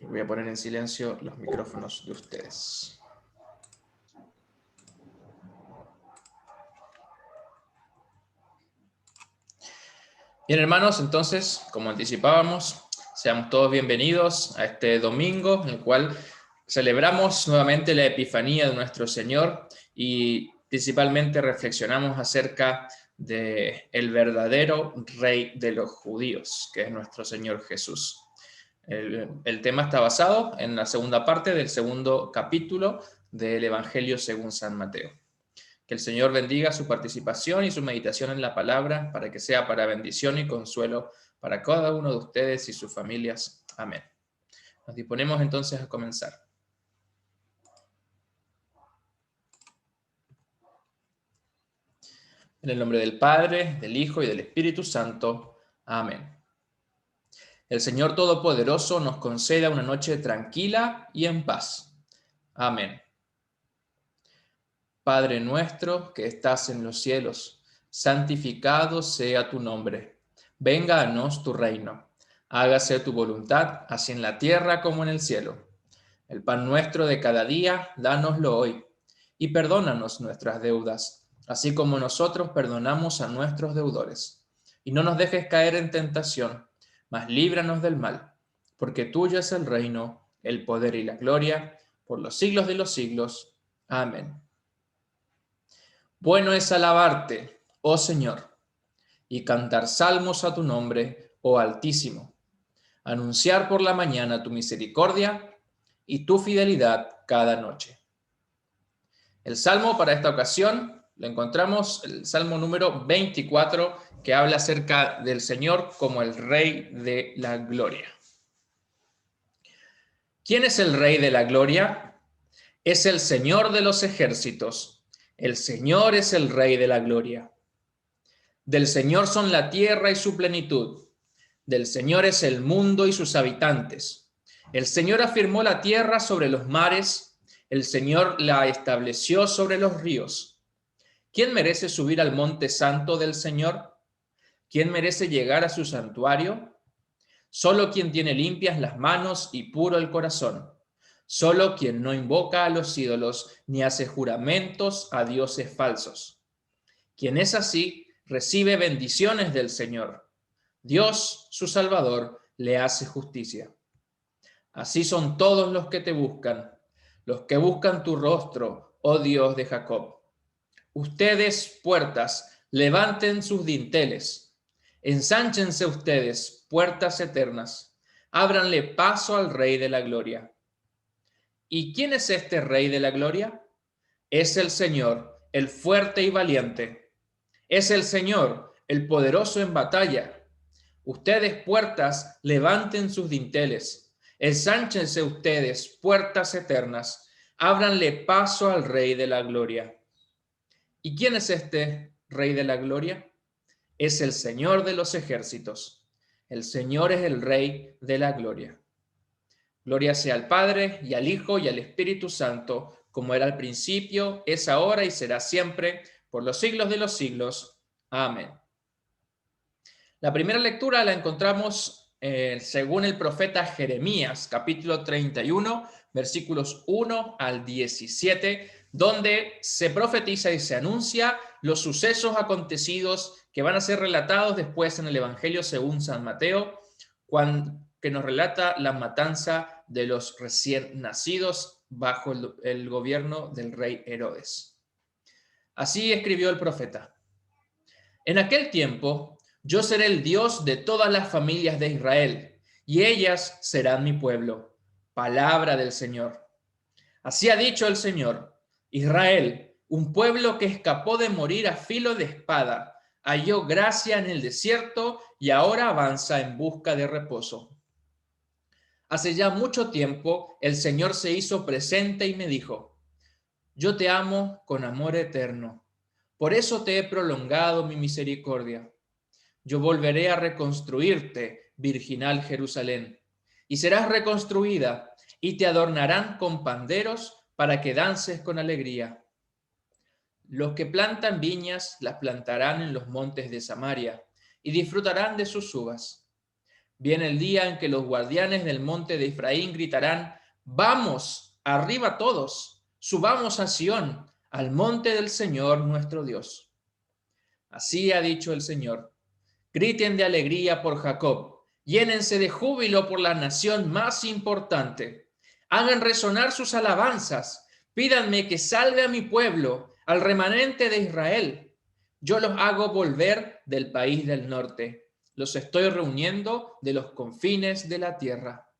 Voy a poner en silencio los micrófonos de ustedes. Bien, hermanos, entonces, como anticipábamos, seamos todos bienvenidos a este domingo en el cual celebramos nuevamente la Epifanía de nuestro Señor y principalmente reflexionamos acerca del verdadero Rey de los judíos, que es nuestro Señor Jesús. El tema está basado en la segunda parte del segundo capítulo del Evangelio según San Mateo. Que el Señor bendiga su participación y su meditación en la palabra para que sea para bendición y consuelo para cada uno de ustedes y sus familias. Amén. Nos disponemos entonces a comenzar. En el nombre del Padre, del Hijo y del Espíritu Santo. Amén. El Señor Todopoderoso nos conceda una noche tranquila y en paz. Amén. Padre nuestro que estás en los cielos, santificado sea tu nombre. Venga a nos tu reino. Hágase tu voluntad, así en la tierra como en el cielo. El pan nuestro de cada día, dánoslo hoy. Y perdónanos nuestras deudas, así como nosotros perdonamos a nuestros deudores. Y no nos dejes caer en tentación, mas líbranos del mal, porque tuyo es el reino, el poder y la gloria, por los siglos de los siglos. Amén. Bueno es alabarte, oh Señor, y cantar salmos a tu nombre, oh Altísimo. Anunciar por la mañana tu misericordia y tu fidelidad cada noche. El salmo para esta ocasión lo encontramos, el salmo número 24, que habla acerca del Señor como el Rey de la Gloria. ¿Quién es el Rey de la Gloria? Es el Señor de los ejércitos. El Señor es el Rey de la Gloria. Del Señor son la tierra y su plenitud. Del Señor es el mundo y sus habitantes. El Señor afirmó la tierra sobre los mares. El Señor la estableció sobre los ríos. ¿Quién merece subir al monte santo del Señor? ¿Quién merece llegar a su santuario? Solo quien tiene limpias las manos y puro el corazón. Solo quien no invoca a los ídolos ni hace juramentos a dioses falsos. Quien es así, recibe bendiciones del Señor. Dios, su Salvador, le hace justicia. Así son todos los que te buscan, los que buscan tu rostro, oh Dios de Jacob. Ustedes, puertas, levanten sus dinteles. Ensánchense ustedes, puertas eternas. Ábranle paso al Rey de la Gloria. ¿Y quién es este Rey de la Gloria? Es el Señor, el fuerte y valiente. Es el Señor, el poderoso en batalla. Ustedes, puertas, levanten sus dinteles. Ensánchense ustedes, puertas eternas. Ábranle paso al Rey de la Gloria. ¿Y quién es este Rey de la Gloria? Es el Señor de los ejércitos. El Señor es el Rey de la Gloria. Gloria sea al Padre, y al Hijo, y al Espíritu Santo, como era al principio, es ahora y será siempre, por los siglos de los siglos. Amén. La primera lectura la encontramos según el profeta Jeremías, capítulo 31, versículos 1 al 17, donde se profetiza y se anuncia los sucesos acontecidos que van a ser relatados después en el Evangelio según San Mateo, que nos relata la matanza de los recién nacidos bajo el gobierno del rey Herodes. Así escribió el profeta. En aquel tiempo, yo seré el Dios de todas las familias de Israel, y ellas serán mi pueblo. Palabra del Señor. Así ha dicho el Señor. Israel, un pueblo que escapó de morir a filo de espada, halló gracia en el desierto y ahora avanza en busca de reposo. Hace ya mucho tiempo el Señor se hizo presente y me dijo: yo te amo con amor eterno, por eso te he prolongado mi misericordia. Yo volveré a reconstruirte, virginal Jerusalén, y serás reconstruida, y te adornarán con panderos para que dances con alegría. Los que plantan viñas las plantarán en los montes de Samaria, y disfrutarán de sus uvas. Viene el día en que los guardianes del monte de Efraín gritarán: vamos, arriba todos, subamos a Sión, al monte del Señor nuestro Dios. Así ha dicho el Señor: griten de alegría por Jacob, llénense de júbilo por la nación más importante. Hagan resonar sus alabanzas, pídanme que salve a mi pueblo, al remanente de Israel. Yo los hago volver del país del norte, los estoy reuniendo de los confines de la tierra.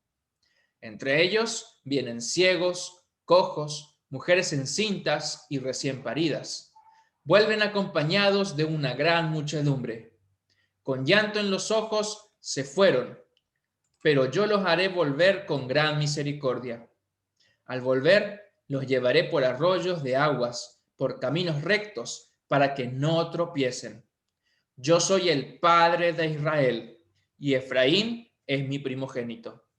Entre ellos vienen ciegos, cojos, mujeres encintas y recién paridas. Vuelven acompañados de una gran muchedumbre. Con llanto en los ojos se fueron, pero yo los haré volver con gran misericordia. Al volver, los llevaré por arroyos de aguas, por caminos rectos, para que no tropiecen. Yo soy el Padre de Israel, y Efraín es mi primogénito.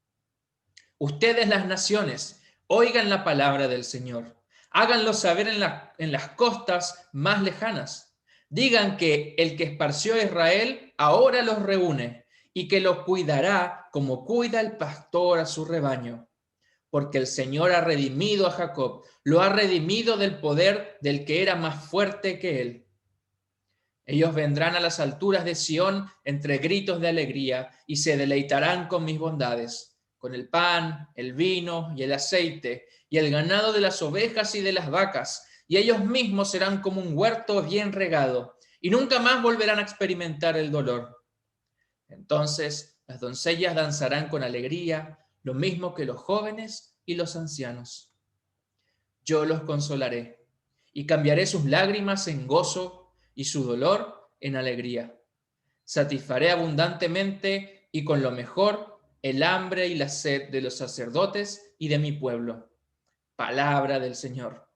Ustedes, las naciones, oigan la palabra del Señor. Háganlo saber en las costas más lejanas. Digan que el que esparció a Israel ahora los reúne y que los cuidará como cuida el pastor a su rebaño. Porque el Señor ha redimido a Jacob, lo ha redimido del poder del que era más fuerte que él. Ellos vendrán a las alturas de Sión entre gritos de alegría y se deleitarán con mis bondades, con el pan, el vino y el aceite, y el ganado de las ovejas y de las vacas, y ellos mismos serán como un huerto bien regado, y nunca más volverán a experimentar el dolor. Entonces las doncellas danzarán con alegría, lo mismo que los jóvenes y los ancianos. Yo los consolaré, y cambiaré sus lágrimas en gozo y su dolor en alegría. Satisfaré abundantemente y con lo mejor el hambre y la sed de los sacerdotes y de mi pueblo. Palabra del Señor.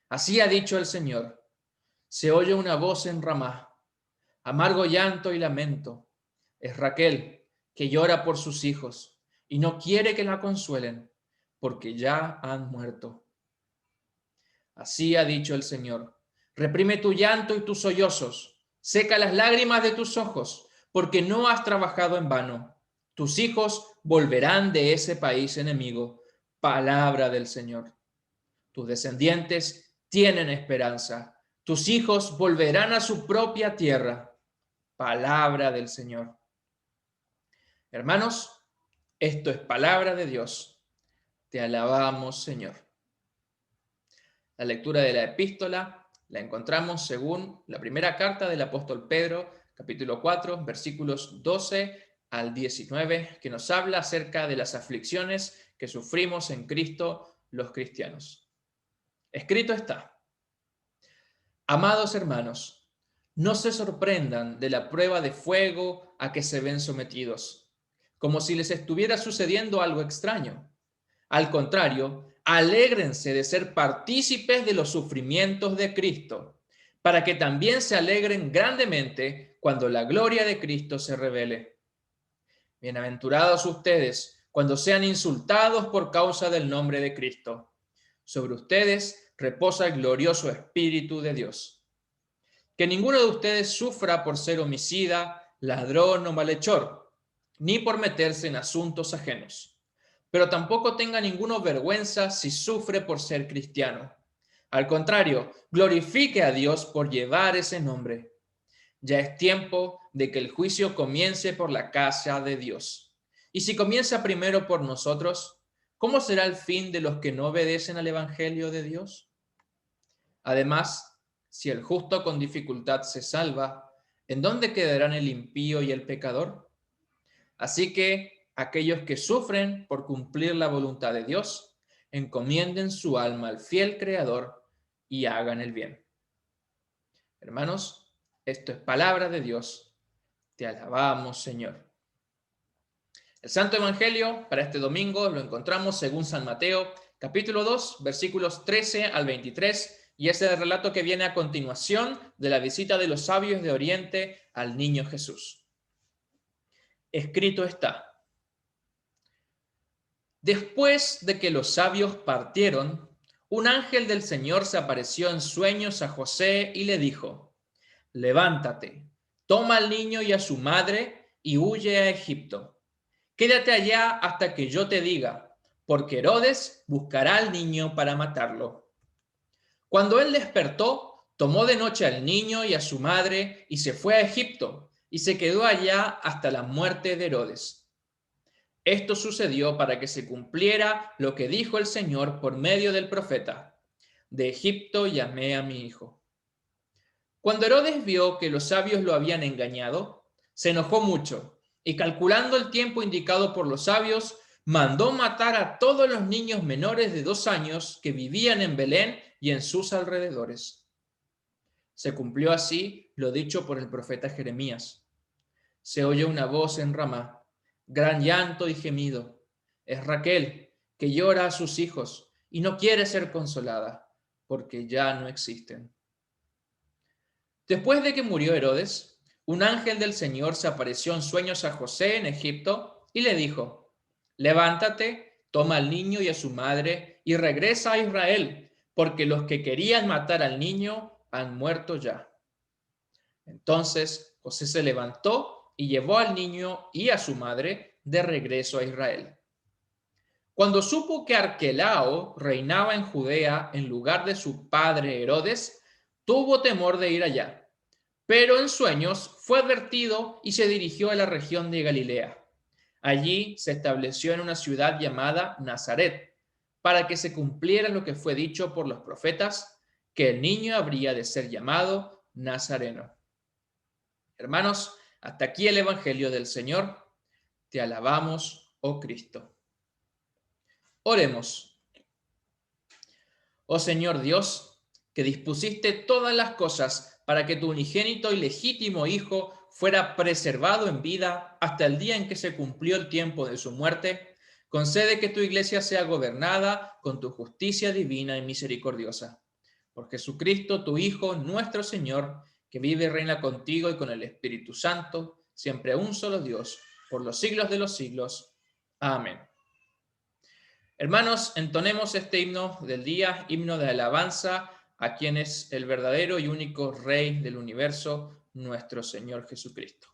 Así ha dicho el Señor: se oye una voz en Ramá, amargo llanto y lamento. Es Raquel, que llora por sus hijos y no quiere que la consuelen, porque ya han muerto. Así ha dicho el Señor: reprime tu llanto y tus sollozos, seca las lágrimas de tus ojos, porque no has trabajado en vano. Tus hijos volverán de ese país enemigo. Palabra del Señor. Tus descendientes tienen esperanza. Tus hijos volverán a su propia tierra. Palabra del Señor. Hermanos, esto es palabra de Dios. Te alabamos, Señor. La lectura de la epístola la encontramos según la primera carta del apóstol Pedro, capítulo 4, versículos 12 al 19, que nos habla acerca de las aflicciones que sufrimos en Cristo los cristianos. Escrito está: amados hermanos, no se sorprendan de la prueba de fuego a que se ven sometidos, como si les estuviera sucediendo algo extraño. Al contrario, alégrense de ser partícipes de los sufrimientos de Cristo, para que también se alegren grandemente cuando la gloria de Cristo se revele. Bienaventurados ustedes cuando sean insultados por causa del nombre de Cristo. Sobre ustedes reposa el glorioso Espíritu de Dios. Que ninguno de ustedes sufra por ser homicida, ladrón o malhechor, ni por meterse en asuntos ajenos. Pero tampoco tenga ninguno vergüenza si sufre por ser cristiano. Al contrario, glorifique a Dios por llevar ese nombre. Ya es tiempo de que el juicio comience por la casa de Dios. Y si comienza primero por nosotros, ¿cómo será el fin de los que no obedecen al Evangelio de Dios? Además, si el justo con dificultad se salva, ¿en dónde quedarán el impío y el pecador? Así que aquellos que sufren por cumplir la voluntad de Dios, encomienden su alma al fiel Creador y hagan el bien. Hermanos, esto es palabra de Dios. Te alabamos, Señor. El Santo Evangelio para este domingo lo encontramos según San Mateo, capítulo 2, versículos 13 al 23, y es el relato que viene a continuación de la visita de los sabios de Oriente al niño Jesús. Escrito está: después de que los sabios partieron, un ángel del Señor se apareció en sueños a José y le dijo: levántate, toma al niño y a su madre y huye a Egipto. Quédate allá hasta que yo te diga, porque Herodes buscará al niño para matarlo. Cuando él despertó, tomó de noche al niño y a su madre y se fue a Egipto, y se quedó allá hasta la muerte de Herodes. Esto sucedió para que se cumpliera lo que dijo el Señor por medio del profeta: de Egipto llamé a mi hijo. Cuando Herodes vio que los sabios lo habían engañado, se enojó mucho y, calculando el tiempo indicado por los sabios, mandó matar a todos los niños menores de 2 años que vivían en Belén y en sus alrededores. Se cumplió así lo dicho por el profeta Jeremías. Se oye una voz en Ramá, gran llanto y gemido. Es Raquel, que llora a sus hijos y no quiere ser consolada, porque ya no existen. Después de que murió Herodes, un ángel del Señor se apareció en sueños a José en Egipto y le dijo: levántate, toma al niño y a su madre y regresa a Israel, porque los que querían matar al niño han muerto ya. Entonces José se levantó y llevó al niño y a su madre de regreso a Israel. Cuando supo que Arquelao reinaba en Judea en lugar de su padre Herodes, tuvo temor de ir allá, pero en sueños fue advertido y se dirigió a la región de Galilea. Allí se estableció en una ciudad llamada Nazaret, para que se cumpliera lo que fue dicho por los profetas, que el niño habría de ser llamado Nazareno. Hermanos, hasta aquí el Evangelio del Señor. Te alabamos, oh Cristo. Oremos. Oh Señor Dios, que dispusiste todas las cosas para que tu unigénito y legítimo Hijo fuera preservado en vida hasta el día en que se cumplió el tiempo de su muerte, concede que tu Iglesia sea gobernada con tu justicia divina y misericordiosa. Por Jesucristo, tu Hijo, nuestro Señor, que vive y reina contigo y con el Espíritu Santo, siempre un solo Dios, por los siglos de los siglos. Amén. Hermanos, entonemos este himno del día, himno de alabanza a quien es el verdadero y único Rey del universo, nuestro Señor Jesucristo.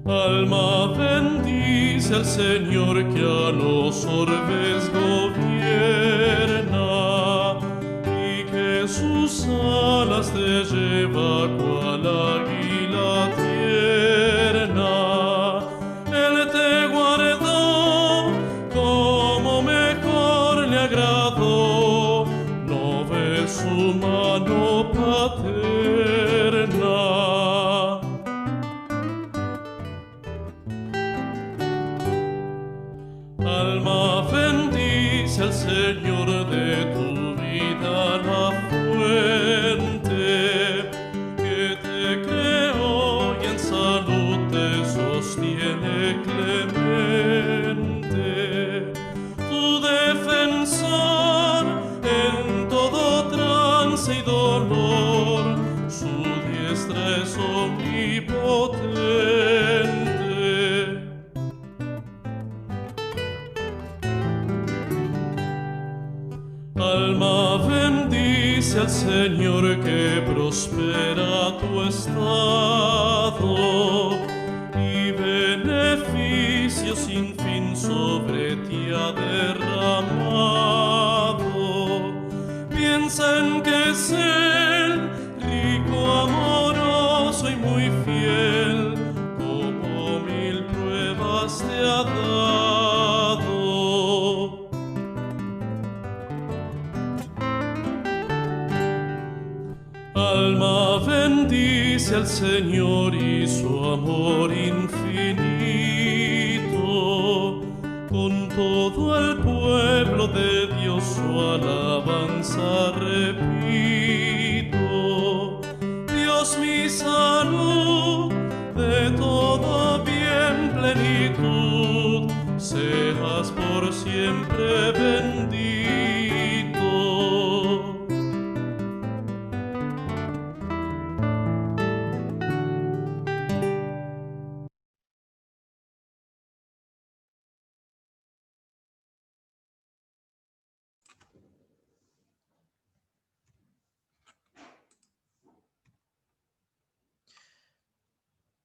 Alma bendice al Señor que a los orbes gobierna y que sus alas te lleva cual águila tierna. Él te guardó como mejor le agradó, no ves su mano paterna. Alma bendice al Señor de tu vida la fuente, que te creó y en salud te sostiene clemente. Tu defensor en todo trance y dolor, su diestra es omnipotente. Alma bendice al Señor que prospera tu estado y beneficio sin fin sobre ti ha derramado. Bien piensen que es Él, rico, amoroso y muy fiel, como mil pruebas te ha dado. Alma bendice al Señor y su amor infinito. Con todo el pueblo de Dios su alabanza repito. Dios mi salud, de todo bien plenitud, seas por siempre bendito.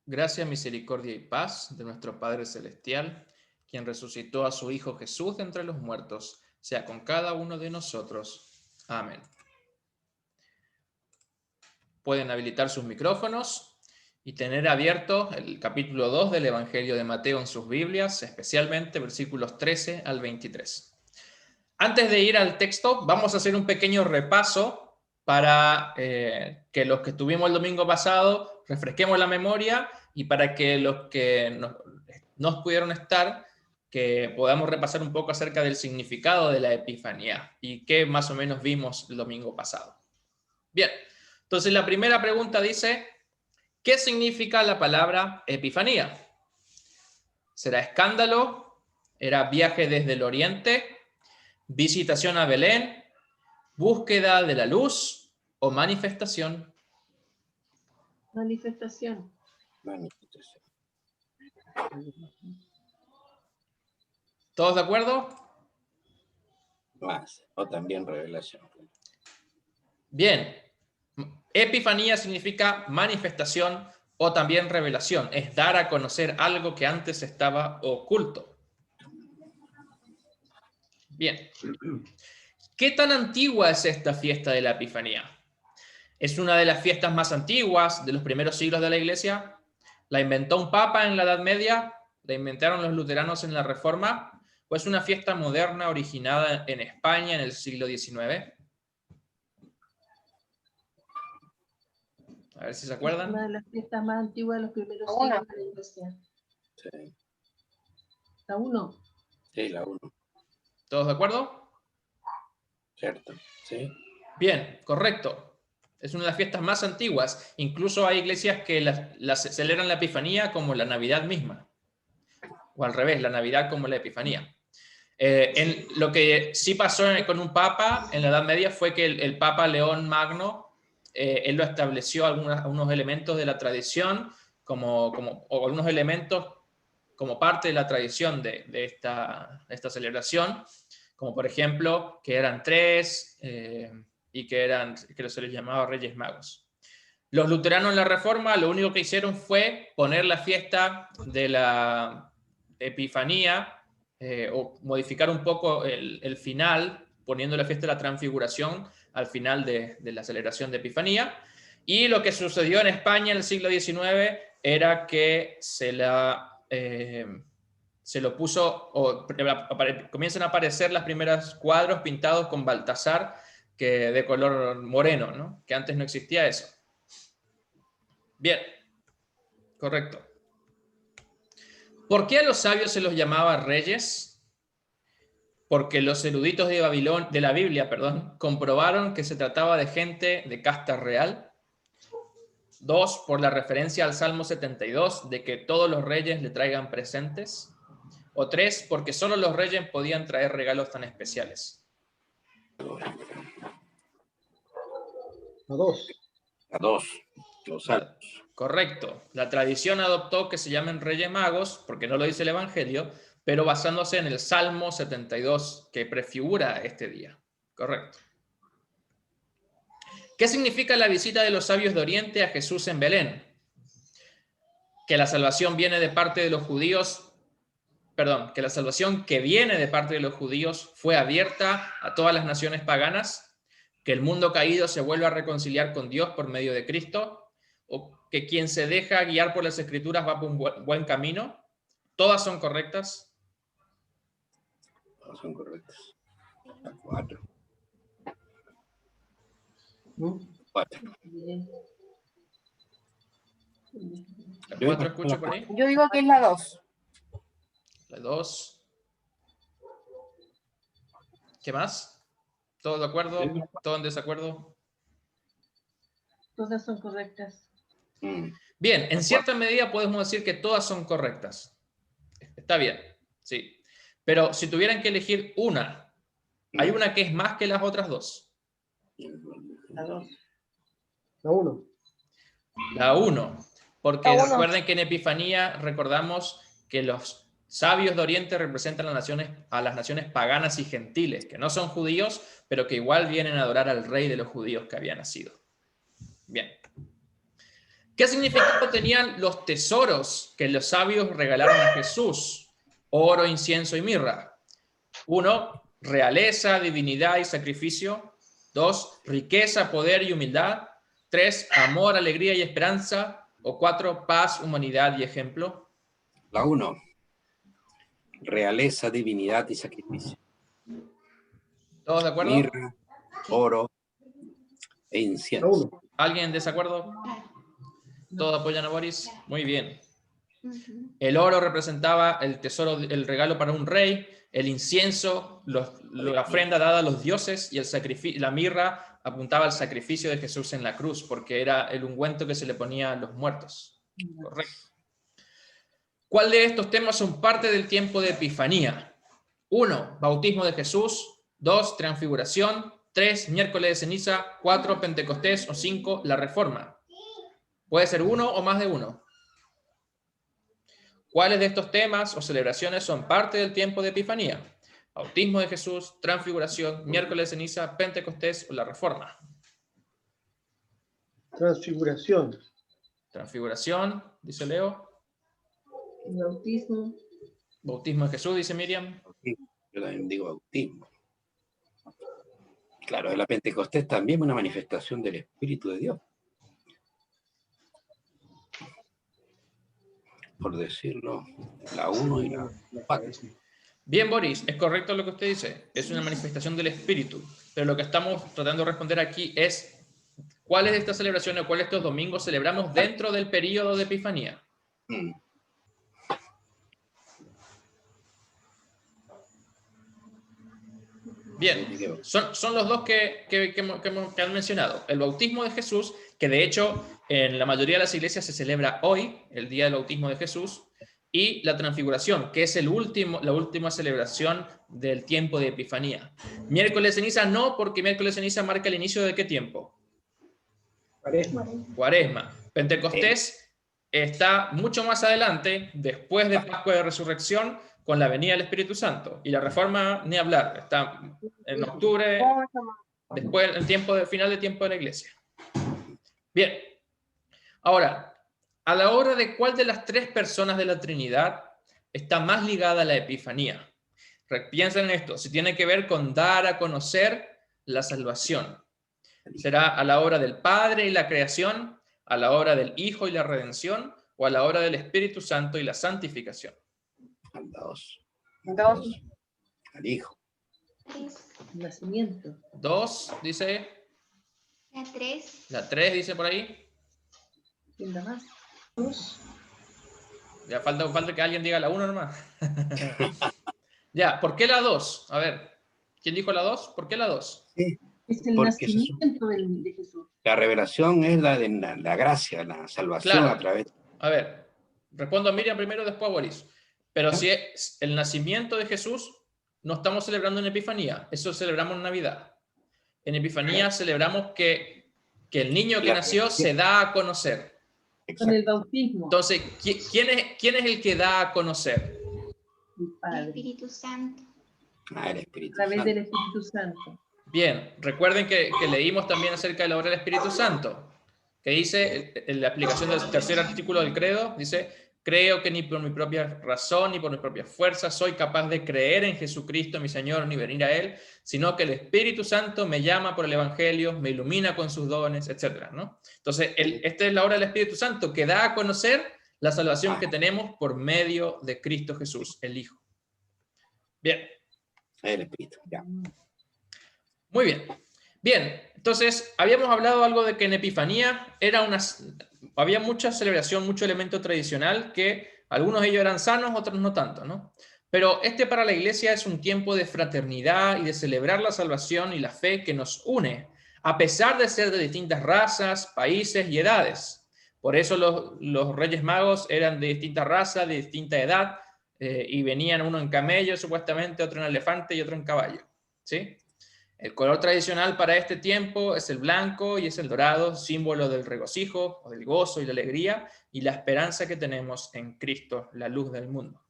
Gracia, misericordia y paz de nuestro Padre Celestial, quien resucitó a su Hijo Jesús de entre los muertos, sea con cada uno de nosotros. Amén. Pueden habilitar sus micrófonos y tener abierto el capítulo 2 del Evangelio de Mateo en sus Biblias, especialmente versículos 13 al 23. Antes de ir al texto, vamos a hacer un pequeño repaso para que los que estuvimos el domingo pasado refresquemos la memoria y para que los que no pudieron estar, que podamos repasar un poco acerca del significado de la Epifanía y qué más o menos vimos el domingo pasado. Bien, entonces la primera pregunta dice, ¿qué significa la palabra Epifanía? ¿Será escándalo? ¿Era viaje desde el oriente? ¿Visitación a Belén? ¿Búsqueda de la luz o manifestación? Manifestación. Manifestación. ¿Todos de acuerdo? Más, o también revelación. Bien. Epifanía significa manifestación o también revelación. Es dar a conocer algo que antes estaba oculto. Bien. ¿Qué tan antigua es esta fiesta de la Epifanía? ¿Es una de las fiestas más antiguas de los primeros siglos de la Iglesia? ¿La inventó un papa en la Edad Media? ¿La inventaron los luteranos en la Reforma? ¿O es una fiesta moderna originada en España en el siglo XIX? A ver si se acuerdan. Es una de las fiestas más antiguas de los primeros siglos de la Iglesia. Sí, La 1. sí, la 1. ¿Todos de acuerdo? Cierto, sí. Bien, correcto. Es una de las fiestas más antiguas. Incluso hay iglesias que celebran la Epifanía como la Navidad misma. O al revés, la Navidad como la Epifanía. Lo que sí pasó con un papa en la Edad Media fue que el Papa León Magno, él lo estableció algunos elementos de la tradición, o algunos elementos como parte de la tradición de esta celebración, como por ejemplo que eran 3 y que se les llamaba Reyes Magos. Los luteranos en la Reforma lo único que hicieron fue poner la fiesta de la Epifanía o modificar un poco el final, poniendo la fiesta de la Transfiguración al final de la celebración de Epifanía. Y lo que sucedió en España en el siglo XIX era que se lo puso, comienzan a aparecer las primeras cuadros pintados con Baltasar, que de color moreno, ¿no? Que antes no existía eso. Bien, correcto. ¿Por qué a los sabios se los llamaba reyes? Porque los eruditos de la Biblia, comprobaron que se trataba de gente de casta real. 2, por la referencia al Salmo 72, de que todos los reyes le traigan presentes. O 3, porque solo los reyes podían traer regalos tan especiales. A 2. A 2. Los salmos. Correcto. La tradición adoptó que se llamen Reyes Magos, porque no lo dice el Evangelio, pero basándose en el Salmo 72, que prefigura este día. Correcto. ¿Qué significa la visita de los sabios de Oriente a Jesús en Belén? Que la salvación viene de parte de los judíos, que la salvación que viene de parte de los judíos fue abierta a todas las naciones paganas, que el mundo caído se vuelva a reconciliar con Dios por medio de Cristo, o que quien se deja guiar por las Escrituras va por un buen camino. Todas son correctas. Todas son correctas. La 4. ¿No? 4. Bien. La 4 escucho por ahí. Yo digo que es la 2. La 2. ¿Qué más? ¿Todos de acuerdo? ¿Todos en desacuerdo? Todas son correctas. Bien, en cierta medida podemos decir que todas son correctas. Está bien, sí. Pero si tuvieran que elegir una, ¿hay una que es más que las otras dos? La 2. La 1. La 1. Porque La uno. recuerden que en Epifanía recordamos que los sabios de Oriente representan a las naciones paganas y gentiles, que no son judíos, pero que igual vienen a adorar al rey de los judíos que había nacido. Bien. ¿Qué significado tenían los tesoros que los sabios regalaron a Jesús? Oro, incienso y mirra. 1, realeza, divinidad y sacrificio. 2, riqueza, poder y humildad. 3, amor, alegría y esperanza. O 4, paz, humanidad y ejemplo. La 1. Realeza, divinidad y sacrificio. ¿Todos de acuerdo? Mirra, oro e La incienso. 1. ¿Alguien en desacuerdo? ¿Todos apoyan a Boris? Muy bien. El oro representaba el tesoro, el regalo para un rey. El incienso, la ofrenda dada a los dioses. Y la mirra apuntaba al sacrificio de Jesús en la cruz, porque era el ungüento que se le ponía a los muertos. Correcto. ¿Cuál de estos temas son parte del tiempo de Epifanía? 1, bautismo de Jesús. 2, transfiguración. 3, miércoles de ceniza. 4, Pentecostés. O 5, la reforma. Puede ser uno o más de uno. ¿Cuáles de estos temas o celebraciones son parte del tiempo de Epifanía? Bautismo de Jesús, transfiguración, miércoles de ceniza, Pentecostés o la reforma. Transfiguración. Transfiguración, dice Leo. El bautismo. Bautismo de Jesús, dice Miriam. Yo también digo bautismo. Claro, la Pentecostés también es una manifestación del Espíritu de Dios. Por decirlo, la 1 y la 4. Bien, Boris, es correcto lo que usted dice. Es una manifestación del Espíritu. Pero lo que estamos tratando de responder aquí es ¿cuáles de estas celebraciones o cuáles de estos domingos celebramos dentro del período de Epifanía? Bien, son los dos que han mencionado. El bautismo de Jesús, que de hecho en la mayoría de las iglesias se celebra hoy, el día del bautismo de Jesús, y la transfiguración, que es la última celebración del tiempo de Epifanía. Miércoles de ceniza no, porque miércoles de ceniza marca el inicio de ¿qué tiempo? Cuaresma. Cuaresma. Pentecostés está mucho más adelante, después de Pascua de Resurrección, con la venida del Espíritu Santo. Y la reforma, ni hablar, está en octubre, después el final del tiempo de la iglesia. Bien. Ahora, a la hora de cuál de las tres personas de la Trinidad está más ligada a la Epifanía. Piensen en esto, si tiene que ver con dar a conocer la salvación. ¿Será a la hora del Padre y la creación, a la hora del Hijo y la redención, o a la hora del Espíritu Santo y la santificación? Al 2. 2. Al Hijo. Nacimiento. 2, dice. La 3. La 3, dice por ahí. ¿Quién da más? Ya falta que alguien diga la 1 nomás. Ya, ¿por qué la 2? A ver, ¿quién dijo la 2? ¿Por qué la 2? Sí. Es el Porque nacimiento de Jesús. La revelación es la de la gracia, la salvación Claro. a través. A ver, respondo a Miriam primero, después a Boris. Pero si es el nacimiento de Jesús, no estamos celebrando en Epifanía, eso celebramos en Navidad. En Epifanía celebramos que el niño que nació se da a conocer. Con el bautismo. Entonces, ¿quién es el que da a conocer? El El Padre. Espíritu Santo. El A Espíritu través Santo. del Espíritu Santo. Bien, recuerden que leímos también acerca de la obra del Espíritu Santo, que dice, en la aplicación del tercer artículo del credo, dice, creo que ni por mi propia razón ni por mi propia fuerza soy capaz de creer en Jesucristo mi Señor ni venir a Él, sino que el Espíritu Santo me llama por el Evangelio, me ilumina con sus dones, etc., ¿no? Entonces, esta es la obra del Espíritu Santo, que da a conocer la salvación que tenemos por medio de Cristo Jesús, el Hijo. Bien. El Espíritu, ya. Muy bien. Bien, entonces, habíamos hablado algo de que en Epifanía había mucha celebración, mucho elemento tradicional, que algunos de ellos eran sanos, otros no tanto, ¿no? Pero para la iglesia es un tiempo de fraternidad y de celebrar la salvación y la fe que nos une, a pesar de ser de distintas razas, países y edades. Por eso los Reyes Magos eran de distinta raza, de distinta edad, y venían uno en camello, supuestamente, otro en elefante y otro en caballo, ¿sí? El color tradicional para este tiempo es el blanco y es el dorado, símbolo del regocijo, o del gozo y la alegría, y la esperanza que tenemos en Cristo, la luz del mundo.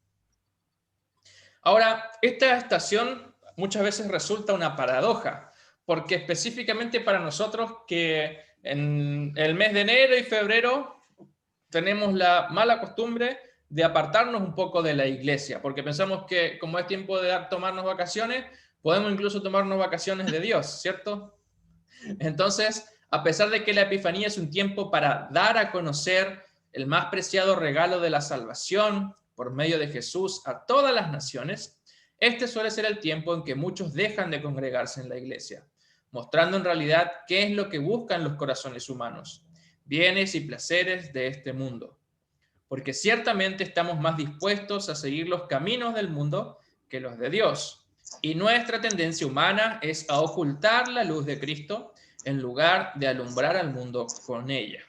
Ahora, esta estación muchas veces resulta una paradoja, porque específicamente para nosotros que en el mes de enero y febrero tenemos la mala costumbre de apartarnos un poco de la iglesia, porque pensamos que como es tiempo de tomarnos vacaciones, podemos incluso tomarnos vacaciones de Dios, ¿cierto? Entonces, a pesar de que la Epifanía es un tiempo para dar a conocer el más preciado regalo de la salvación por medio de Jesús a todas las naciones, este suele ser el tiempo en que muchos dejan de congregarse en la iglesia, mostrando en realidad qué es lo que buscan los corazones humanos, bienes y placeres de este mundo. Porque ciertamente estamos más dispuestos a seguir los caminos del mundo que los de Dios. Y nuestra tendencia humana es a ocultar la luz de Cristo en lugar de alumbrar al mundo con ella.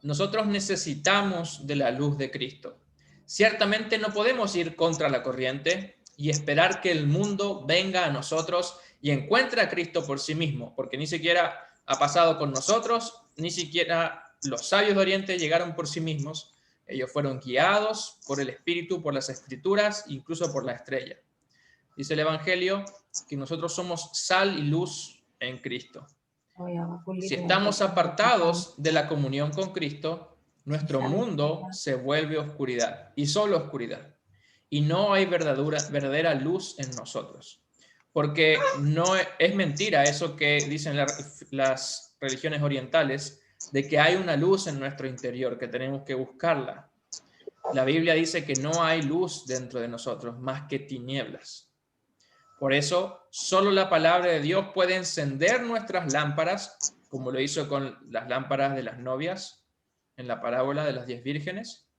Nosotros necesitamos de la luz de Cristo. Ciertamente no podemos ir contra la corriente y esperar que el mundo venga a nosotros y encuentre a Cristo por sí mismo, porque ni siquiera ha pasado con nosotros, ni siquiera los sabios de Oriente llegaron por sí mismos. Ellos fueron guiados por el Espíritu, por las Escrituras, incluso por la estrella. Dice el Evangelio que nosotros somos sal y luz en Cristo. Si estamos apartados de la comunión con Cristo, nuestro mundo se vuelve oscuridad, y solo oscuridad. Y no hay verdadera luz en nosotros. Porque no es mentira eso que dicen las religiones orientales, de que hay una luz en nuestro interior, que tenemos que buscarla. La Biblia dice que no hay luz dentro de nosotros, más que tinieblas. Por eso, solo la palabra de Dios puede encender nuestras lámparas, como lo hizo con las lámparas de las novias, en la parábola de las 10 vírgenes.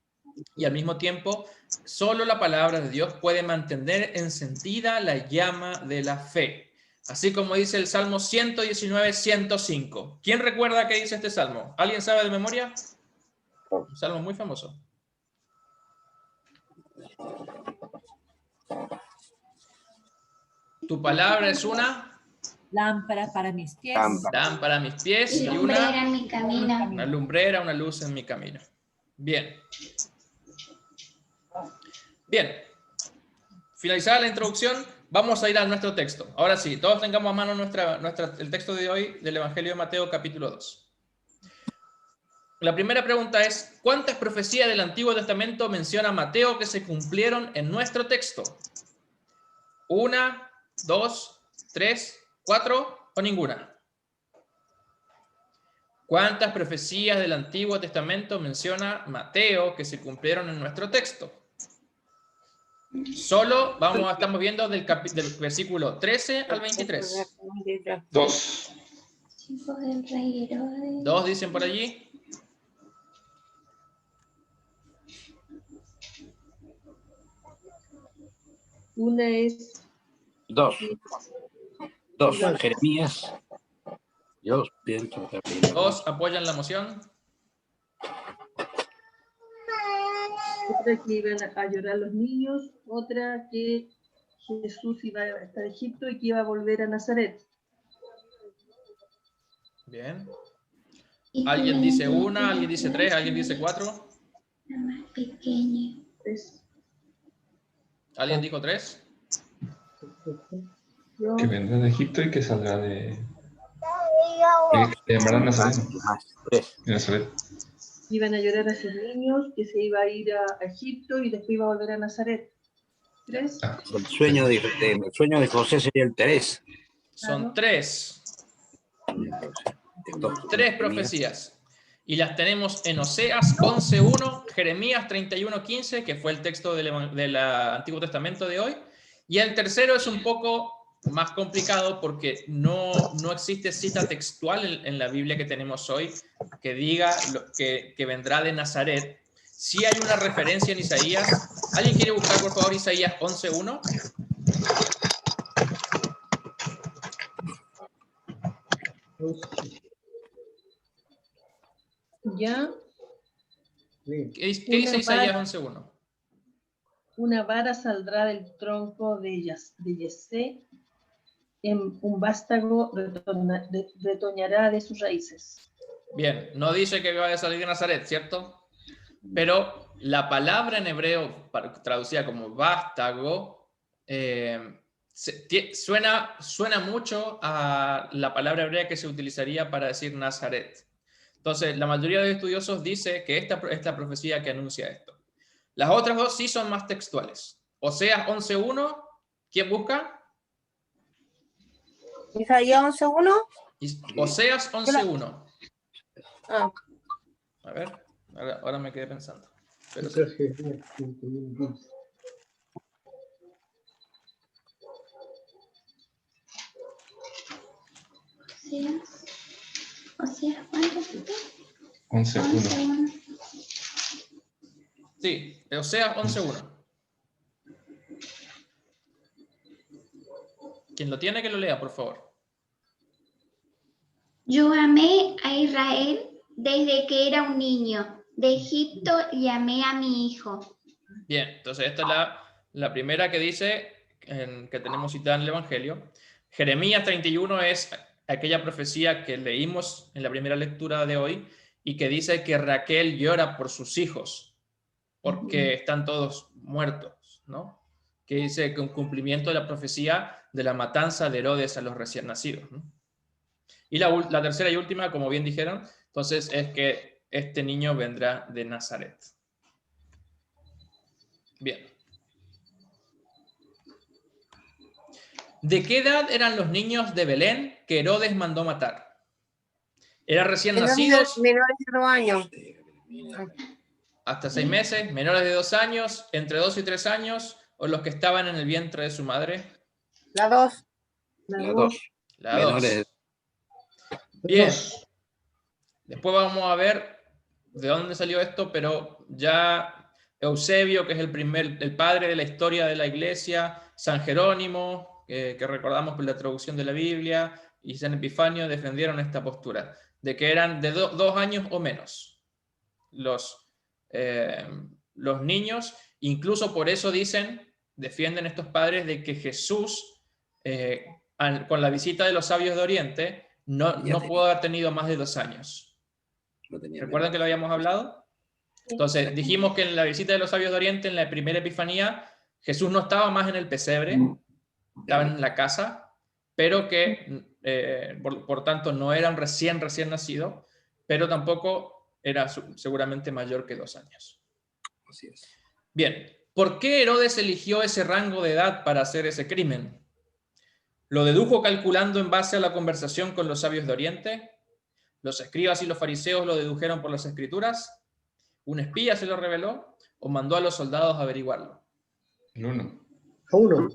Y al mismo tiempo, solo la palabra de Dios puede mantener encendida la llama de la fe. Así como dice el Salmo 119, 105. ¿Quién recuerda qué dice este Salmo? ¿Alguien sabe de memoria? Un Salmo muy famoso. Tu palabra es una lámpara para mis pies. Lámpara a mis pies y lumbrera en mi camino. una lumbrera, una luz en mi camino. Bien. Bien. Finalizada la introducción, vamos a ir a nuestro texto. Ahora sí, todos tengamos a mano el texto de hoy del Evangelio de Mateo, capítulo 2. La primera pregunta es, ¿cuántas profecías del Antiguo Testamento menciona Mateo que se cumplieron en nuestro texto? ¿1, 2, 3, 4 o ninguna? ¿Cuántas profecías del Antiguo Testamento menciona Mateo que se cumplieron en nuestro texto? Solo estamos viendo del versículo 13 al 23. 2. Hijos del rey Herodes. 2 dicen por allí. Una es 2. Jeremías. Yo pienso que 2 apoyan la moción. otra que iban a llorar los niños, otra que Jesús iba hasta Egipto y que iba a volver a Nazaret. Bien. ¿Alguien dice 1, alguien dice 3, alguien dice 4? La más pequeña. Pues, ¿Alguien dijo 3? yo, Que vendrá de Egipto y que saldrá de Nazaret. tres. De Nazaret. Iban a llorar a sus niños, que se iba a ir a Egipto y después iba a volver a Nazaret. 3. El sueño de José sería el 3. Son tres profecías. Y las tenemos en Oseas 11.1, Jeremías 31.15, que fue el texto del Antiguo Testamento de hoy. Y el tercero es un poco más complicado porque no existe cita textual en la Biblia que tenemos hoy que diga que vendrá de Nazaret. Sí hay una referencia en Isaías. ¿Alguien quiere buscar, por favor, Isaías 11.1? Ya. Bien. ¿Qué dice Isaías 11.1? Una vara saldrá del tronco de Yesé, un vástago retoñará de sus raíces. Bien, no dice que va a salir de Nazaret, ¿cierto? Pero la palabra en hebreo, traducida como vástago, suena mucho a la palabra hebrea que se utilizaría para decir Nazaret. Entonces, la mayoría de estudiosos dice que esta profecía que anuncia esto. Las otras dos sí son más textuales. Oseas 11.1, ¿quién busca? Isaías 11.1. Oseas 11.1. Ah, A ver, ahora me quedé pensando. Pero Eso es Jeremías 51:15. Oseas, ¿cuánto? 11.1. sí, Oseas 11.1. Quien lo tiene, que lo lea, por favor. Yo amé a Israel desde que era un niño. De Egipto llamé a mi hijo. Bien, entonces esta es la primera que dice, que tenemos citada en el Evangelio. Jeremías 31 es aquella profecía que leímos en la primera lectura de hoy y que dice que Raquel llora por sus hijos porque están todos muertos, ¿no? Que dice que un cumplimiento de la profecía de la matanza de Herodes a los recién nacidos, ¿no? Y la tercera y última, como bien dijeron, entonces es que este niño vendrá de Nazaret. Bien. ¿De qué edad eran los niños de Belén que Herodes mandó matar? ¿Eran recién nacidos? Menores de 2 años. Hasta 6 meses, menores de 2 años, entre 2 y 3 años, o los que estaban en el vientre de su madre. La 2. La La 2. 2. La 2. Menores. Bien. Después vamos a ver de dónde salió esto, pero ya Eusebio, que es el padre de la historia de la iglesia, San Jerónimo, que recordamos por la traducción de la Biblia, y San Epifanio defendieron esta postura, de que eran de 2 años o menos los niños. Incluso por eso defienden estos padres de que Jesús, con la visita de los sabios de Oriente, no pudo haber tenido más de 2 años. ¿Recuerdan que lo habíamos hablado? Entonces, dijimos que en la visita de los sabios de Oriente, en la primera Epifanía, Jesús no estaba más en el pesebre, estaba en la casa, pero que, por tanto, no era un recién nacido, pero tampoco era seguramente mayor que 2 años. Así es. Bien, ¿por qué Herodes eligió ese rango de edad para hacer ese crimen? ¿Lo dedujo calculando en base a la conversación con los sabios de Oriente? ¿Los escribas y los fariseos lo dedujeron por las escrituras? ¿Un espía se lo reveló? ¿O mandó a los soldados a averiguarlo? El 1. A 1.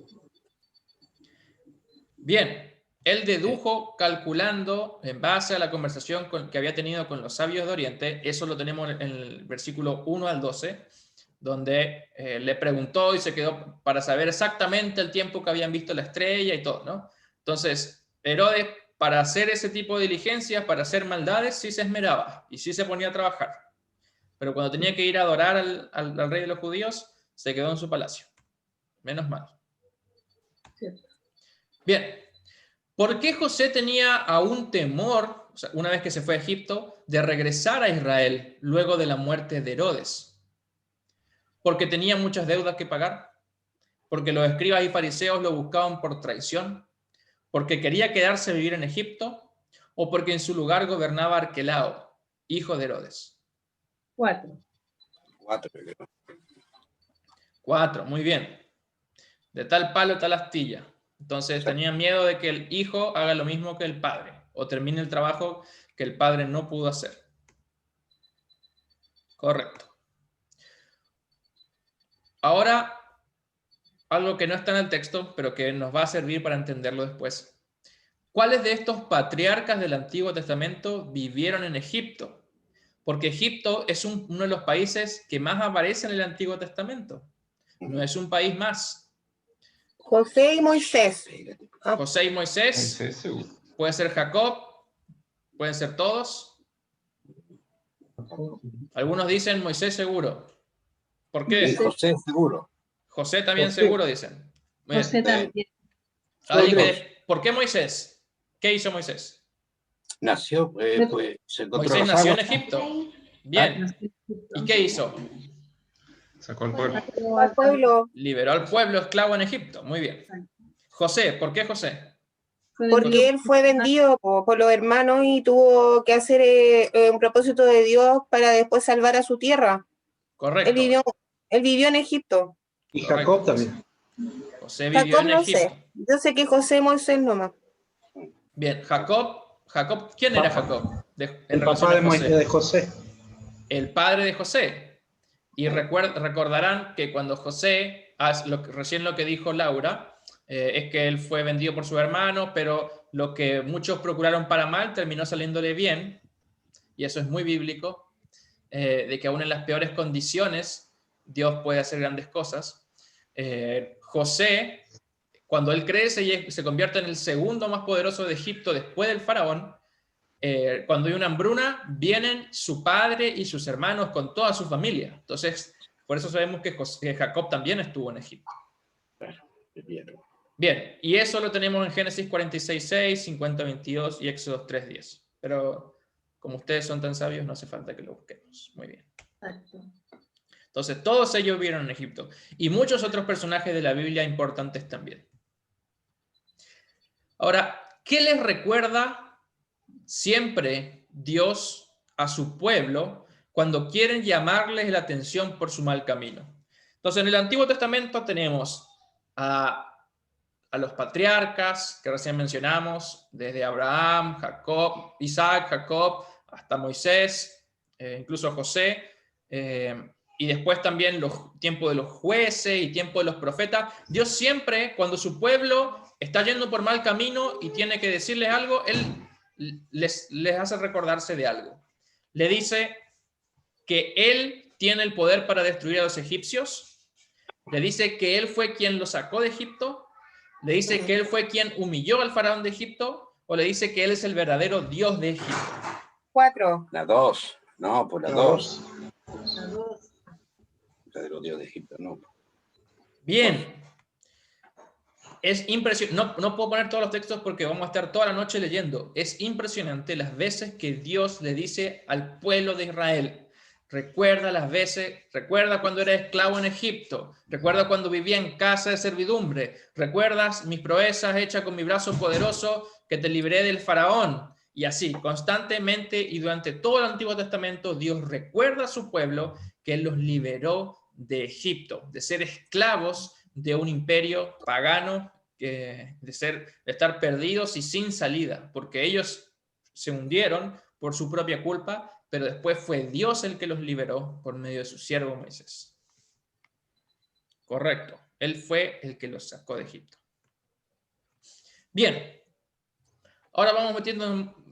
Bien, él dedujo calculando en base a la conversación que había tenido con los sabios de Oriente. Eso lo tenemos en el versículo 1 al 12, donde le preguntó y se quedó para saber exactamente el tiempo que habían visto la estrella y todo, ¿no? Entonces, Herodes, para hacer ese tipo de diligencias, para hacer maldades, sí se esmeraba y sí se ponía a trabajar. Pero cuando tenía que ir a adorar al rey de los judíos, se quedó en su palacio. Menos mal. Bien, ¿por qué José tenía aún temor, o sea, una vez que se fue a Egipto, de regresar a Israel luego de la muerte de Herodes? ¿Porque tenía muchas deudas que pagar? ¿Porque los escribas y fariseos lo buscaban por traición? ¿Porque quería quedarse a vivir en Egipto? ¿O porque en su lugar gobernaba Arquelao, hijo de Herodes? 4. 4, creo. 4, muy bien. De tal palo, tal astilla. Entonces tenían miedo de que el hijo haga lo mismo que el padre, o termine el trabajo que el padre no pudo hacer. Correcto. Ahora, algo que no está en el texto, pero que nos va a servir para entenderlo después. ¿Cuáles de estos patriarcas del Antiguo Testamento vivieron en Egipto? Porque Egipto es uno de los países que más aparece en el Antiguo Testamento. No es un país más. José y Moisés. Ah, José y Moisés, Moisés, seguro. puede ser Jacob, pueden ser todos. Algunos dicen Moisés seguro. ¿Por Y qué? José, seguro. José también José. seguro, dicen. Bien. José también. ¿Por qué Moisés? ¿Qué hizo Moisés? Nació, pues, se encontró Moisés las nació en aguas. Egipto. Bien. ¿Y qué hizo? Sacó al pueblo. al pueblo, Liberó al pueblo esclavo en Egipto. Muy bien. José, ¿por qué José? Fue vendido porque él fue vendido por los hermanos y tuvo que hacer un propósito de Dios para después salvar a su tierra. Correcto. Él vivió en Egipto. Y Jacob también. José vivió Jacob en no Egipto. sé. Yo sé que José y Moisés nomás. Bien, Jacob, ¿quién era Jacob? El papá de José. El padre de José. Y recordarán que cuando José, recién lo que dijo Laura, es que él fue vendido por su hermano, pero lo que muchos procuraron para mal terminó saliéndole bien, y eso es muy bíblico, de que aún en las peores condiciones Dios puede hacer grandes cosas. José, cuando él crece y se convierte en el segundo más poderoso de Egipto después del faraón, cuando hay una hambruna, vienen su padre y sus hermanos con toda su familia. Entonces, por eso sabemos que Jacob también estuvo en Egipto. Bien, y eso lo tenemos en Génesis 46:6, 50:22 y Éxodo 3:10. Pero como ustedes son tan sabios, no hace falta que lo busquemos. Muy bien. Exacto. Entonces, todos ellos vivieron en Egipto. Y muchos otros personajes de la Biblia importantes también. Ahora, ¿qué les recuerda siempre Dios a su pueblo cuando quieren llamarles la atención por su mal camino? Entonces, en el Antiguo Testamento tenemos a los patriarcas que recién mencionamos, desde Abraham, Jacob, Isaac, Jacob, hasta Moisés, incluso José, y después también los tiempos de los jueces y tiempo de los profetas. Dios siempre, cuando su pueblo está yendo por mal camino y tiene que decirles algo, Él les hace recordarse de algo. Le dice que Él tiene el poder para destruir a los egipcios, le dice que Él fue quien los sacó de Egipto, le dice que Él fue quien humilló al faraón de Egipto, o le dice que Él es el verdadero Dios de Egipto. 4. La 2. No, por la La 2. La 2. La de los dioses de Egipto, no. Bien. Es impresionante. No puedo poner todos los textos porque vamos a estar toda la noche leyendo. Es impresionante las veces que Dios le dice al pueblo de Israel: recuerda las veces, recuerda cuando eras esclavo en Egipto, recuerda cuando vivía en casa de servidumbre, recuerdas mis proezas hechas con mi brazo poderoso que te libré del faraón. Y así, constantemente y durante todo el Antiguo Testamento, Dios recuerda a su pueblo que Él los liberó de Egipto, de ser esclavos de un imperio pagano, de estar perdidos y sin salida, porque ellos se hundieron por su propia culpa, pero después fue Dios el que los liberó por medio de su siervo Moisés. Correcto. Él fue el que los sacó de Egipto. Bien. Ahora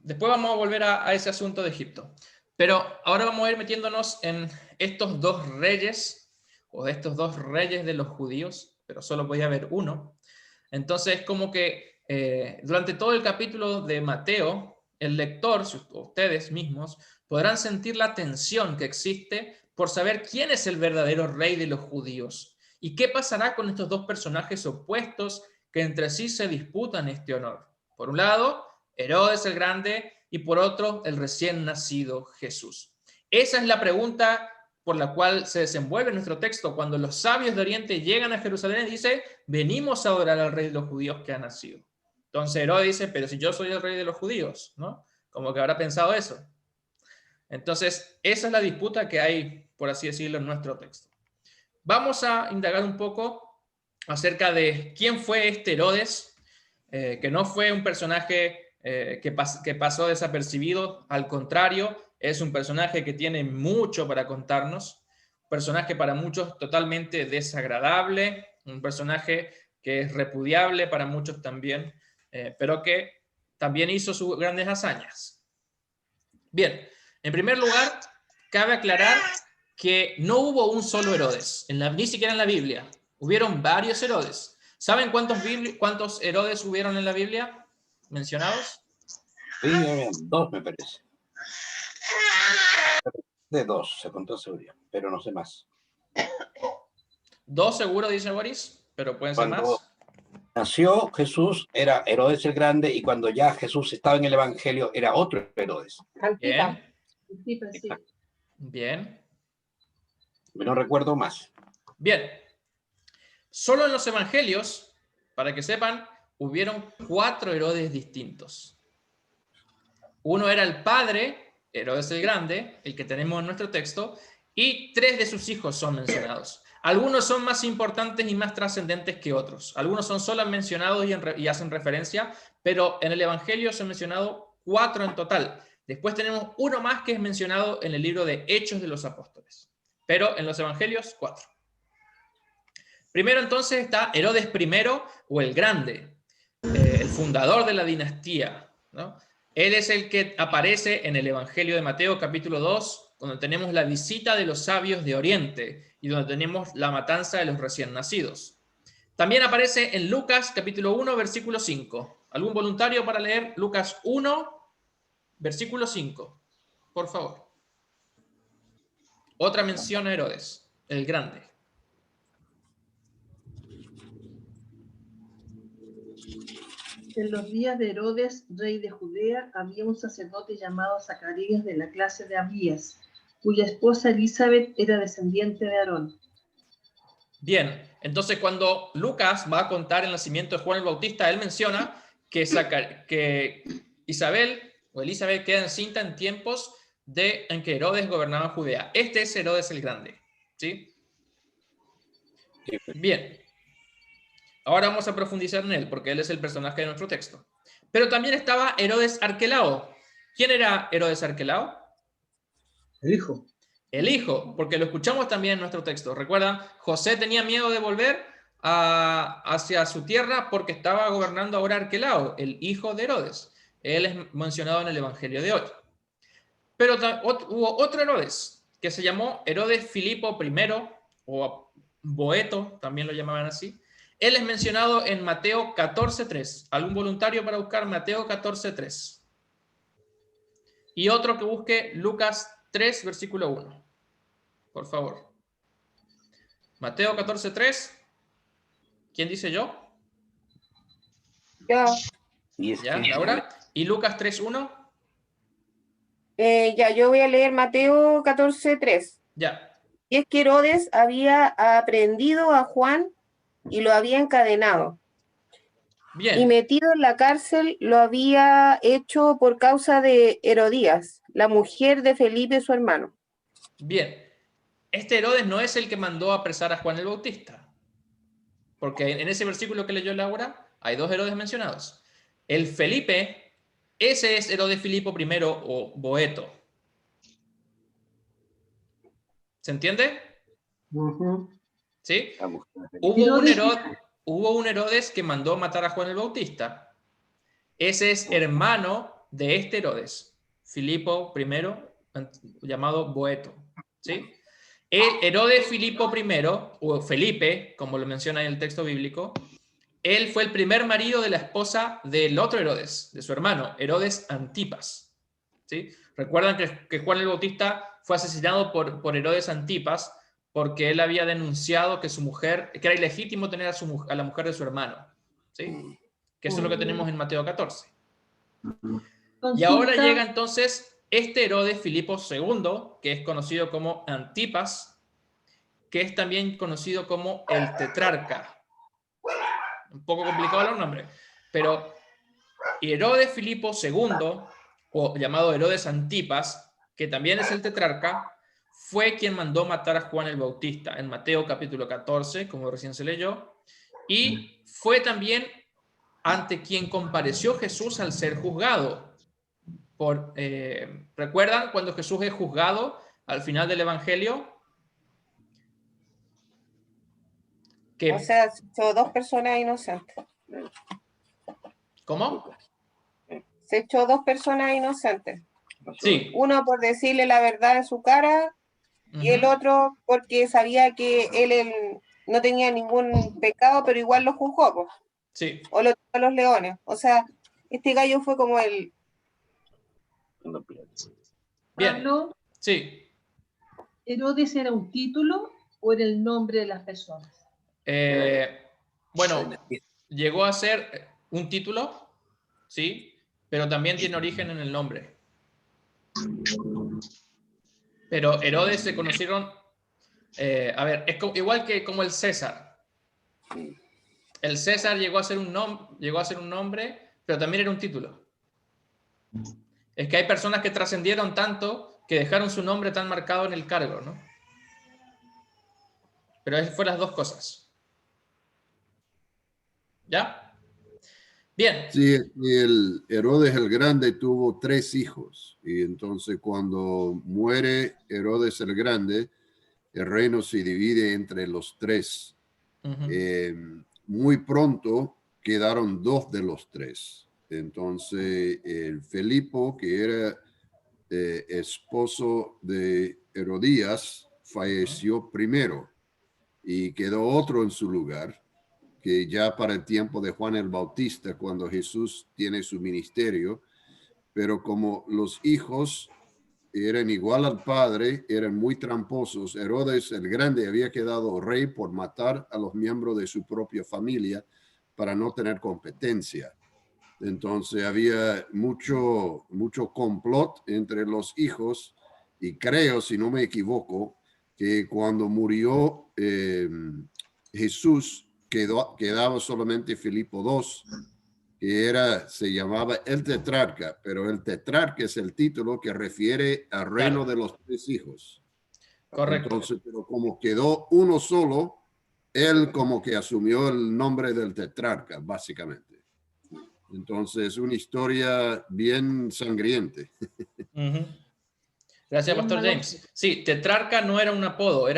después vamos a volver a ese asunto de Egipto. Pero ahora vamos a ir metiéndonos en estos dos reyes, o de estos dos reyes de los judíos, pero solo podía haber uno. Entonces, como que durante todo el capítulo de Mateo, el lector, ustedes mismos, podrán sentir la tensión que existe por saber quién es el verdadero rey de los judíos y qué pasará con estos dos personajes opuestos que entre sí se disputan este honor. Por un lado, Herodes el Grande, y por otro, el recién nacido Jesús. Esa es la pregunta por la cual se desenvuelve nuestro texto cuando los sabios de Oriente llegan a Jerusalén y dicen: venimos a adorar al rey de los judíos que ha nacido. Entonces Herodes dice: pero si yo soy el rey de los judíos, ¿no? Como que habrá pensado eso. Entonces, esa es la disputa que hay, por así decirlo, en nuestro texto. Vamos a indagar un poco acerca de quién fue este Herodes, que no fue un personaje que pasó desapercibido, al contrario, es un personaje que tiene mucho para contarnos, un personaje para muchos totalmente desagradable, un personaje que es repudiable para muchos también, pero que también hizo sus grandes hazañas. Bien, en primer lugar, cabe aclarar que no hubo un solo Herodes, ni siquiera en la Biblia. Hubieron varios Herodes. ¿Saben cuántos Herodes hubieron en la Biblia mencionados? Sí, dos me parece. De dos, se contó seguridad, pero no sé más. Dos seguro, dice Boris, pero pueden ser Cuando más. nació Jesús era Herodes el Grande y cuando ya Jesús estaba en el Evangelio era otro Herodes. Bien, Antipas, sí. bien, No recuerdo más. bien. Solo en los evangelios, para que sepan, hubieron 4 Herodes distintos. Uno era el padre, Herodes el Grande, el que tenemos en nuestro texto, y 3 de sus hijos son mencionados. Algunos son más importantes y más trascendentes que otros. Algunos son solo mencionados y hacen referencia, pero en el evangelio se han mencionado 4 en total. Después tenemos uno más que es mencionado en el libro de Hechos de los Apóstoles. Pero en los evangelios, 4. Primero entonces está Herodes I o el Grande, el fundador de la dinastía, ¿no? Él es el que aparece en el Evangelio de Mateo capítulo 2, donde tenemos la visita de los sabios de Oriente y donde tenemos la matanza de los recién nacidos. También aparece en Lucas capítulo 1, versículo 5. ¿Algún voluntario para leer Lucas 1, versículo 5? Por favor. Otra mención a Herodes, el Grande. En los días de Herodes, rey de Judea, había un sacerdote llamado Zacarías de la clase de Abías, cuya esposa Elizabeth era descendiente de Aarón. Bien, entonces cuando Lucas va a contar el nacimiento de Juan el Bautista, él menciona que Isabel o Elizabeth queda encinta en tiempos en que Herodes gobernaba Judea. Este es Herodes el Grande, ¿sí? Bien. Ahora vamos a profundizar en él, porque él es el personaje de nuestro texto. Pero también estaba Herodes Arquelao. ¿Quién era Herodes Arquelao? El hijo. El hijo, porque lo escuchamos también en nuestro texto. ¿Recuerdan? José tenía miedo de volver hacia su tierra porque estaba gobernando ahora Arquelao, el hijo de Herodes. Él es mencionado en el Evangelio de hoy. Pero hubo otro Herodes, que se llamó Herodes Filipo I, o Boeto, también lo llamaban así. Él es mencionado en Mateo 14:3. ¿Algún voluntario para buscar Mateo 14:3? Y otro que busque Lucas 3, versículo 1. Por favor. Mateo 14:3. ¿Quién dice yo? Yo. ¿Ya, Laura? ¿Y Lucas 3:1? Yo voy a leer Mateo 14:3. Ya. Y es que Herodes había aprehendido a Juan y lo había encadenado. Bien. Y metido en la cárcel lo había hecho por causa de Herodías, la mujer de Felipe, su hermano. Bien. Este Herodes no es el que mandó a apresar a Juan el Bautista. Porque en ese versículo que leyó Laura, hay 2 Herodes mencionados. El Felipe, ese es Herodes Filipo I o Boeto. ¿Se entiende? ¿Sí? Hubo un Herodes que mandó matar a Juan el Bautista. Ese es hermano de este Herodes, Filipo I, llamado Boeto. ¿Sí? El Herodes Filipo I, o Felipe, como lo menciona en el texto bíblico, él fue el primer marido de la esposa del otro Herodes, de su hermano, Herodes Antipas. ¿Sí? Recuerdan que Juan el Bautista fue asesinado por Herodes Antipas porque él había denunciado que su mujer, que era ilegítimo tener a la mujer de su hermano. ¿Sí? Que eso es lo que tenemos en Mateo 14. Y ahora llega entonces este Herodes Filipo II, que es conocido como Antipas, que es también conocido como el tetrarca. Un poco complicado los nombres, pero Herodes Filipo II, o llamado Herodes Antipas, que también es el tetrarca, fue quien mandó matar a Juan el Bautista en Mateo capítulo 14, como recién se leyó, y fue también ante quien compareció Jesús al ser juzgado. ¿Recuerdan cuando Jesús es juzgado al final del Evangelio? O sea, son 2 personas inocentes. ¿Cómo? Se echó 2 personas inocentes. Sí. Uno por decirle la verdad en su cara y el otro porque sabía que él no tenía ningún pecado, pero igual lo juzgó, pues. Sí. O lo tiró a los leones. O sea, este gallo fue como el... Bien. Pablo, Sí. ¿Herodes era un título o era el nombre de las personas? Bueno, llegó a ser un título, sí, pero también tiene origen en el nombre. Pero Herodes se conocieron, es igual que como el César. El César llegó a ser un nombre, pero también era un título. Es que hay personas que trascendieron tanto que dejaron su nombre tan marcado en el cargo, ¿no? Pero eso fue las dos cosas. ¿Ya? Bien. Sí, y el Herodes el Grande tuvo 3 hijos. Y entonces cuando muere Herodes el Grande, el reino se divide entre los 3. Muy pronto quedaron 2 de los 3. Entonces, el Felipo, que era esposo de Herodías, falleció primero y quedó otro en su lugar, que ya para el tiempo de Juan el Bautista, cuando Jesús tiene su ministerio, pero como los hijos eran igual al padre, eran muy tramposos, Herodes el Grande había quedado rey por matar a los miembros de su propia familia para no tener competencia. Entonces había mucho complot entre los hijos y creo, si no me equivoco, que cuando murió Jesús, quedaba solamente Filipo II, que se llamaba el tetrarca, pero el tetrarca es el título que refiere al reino de los 3 hijos. Correcto. Entonces, pero como quedó uno solo, él como que asumió el nombre del tetrarca, básicamente. Entonces, una historia bien sangriente. Gracias, Pastor James. Sí, tetrarca no era un apodo,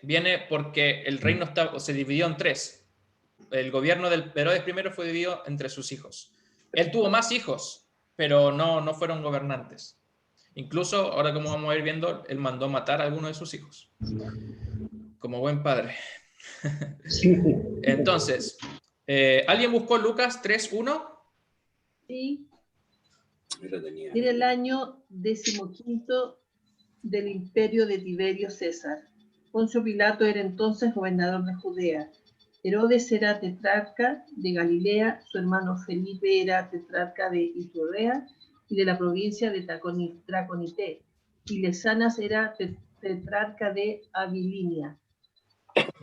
viene porque el reino se dividió en 3. El gobierno del Herodes I fue dividido entre sus hijos. Él tuvo más hijos, pero no fueron gobernantes. Incluso, ahora como vamos a ir viendo, él mandó matar a algunos de sus hijos. Como buen padre. Entonces, ¿alguien buscó Lucas 3:1? Sí. Era el año 15 del imperio de Tiberio César. Poncio Pilato era entonces gobernador de Judea. Herodes era tetrarca de Galilea, su hermano Felipe era tetrarca de Iturea y de la provincia de Traconite, y Lesanas era tetrarca de Abilinia.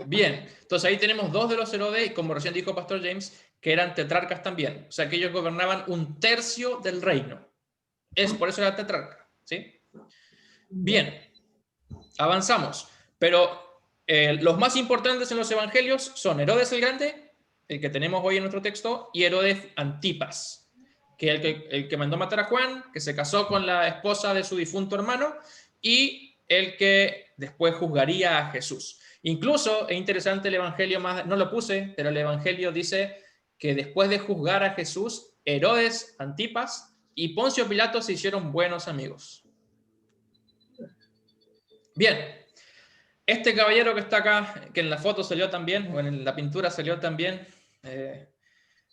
Bien, entonces ahí tenemos 2 de los Herodes, y como recién dijo Pastor James, que eran tetrarcas también. O sea, que ellos gobernaban 1/3 del reino. Por eso era tetrarca, ¿sí? Bien, avanzamos. Pero los más importantes en los evangelios son Herodes el Grande, el que tenemos hoy en nuestro texto, y Herodes Antipas, que es el que mandó matar a Juan, que se casó con la esposa de su difunto hermano, y el que después juzgaría a Jesús. Incluso es interesante el evangelio, no lo puse, pero el evangelio dice que después de juzgar a Jesús, Herodes Antipas y Poncio Pilato se hicieron buenos amigos. Bien, este caballero que está acá, que en la foto salió también, o en la pintura salió también,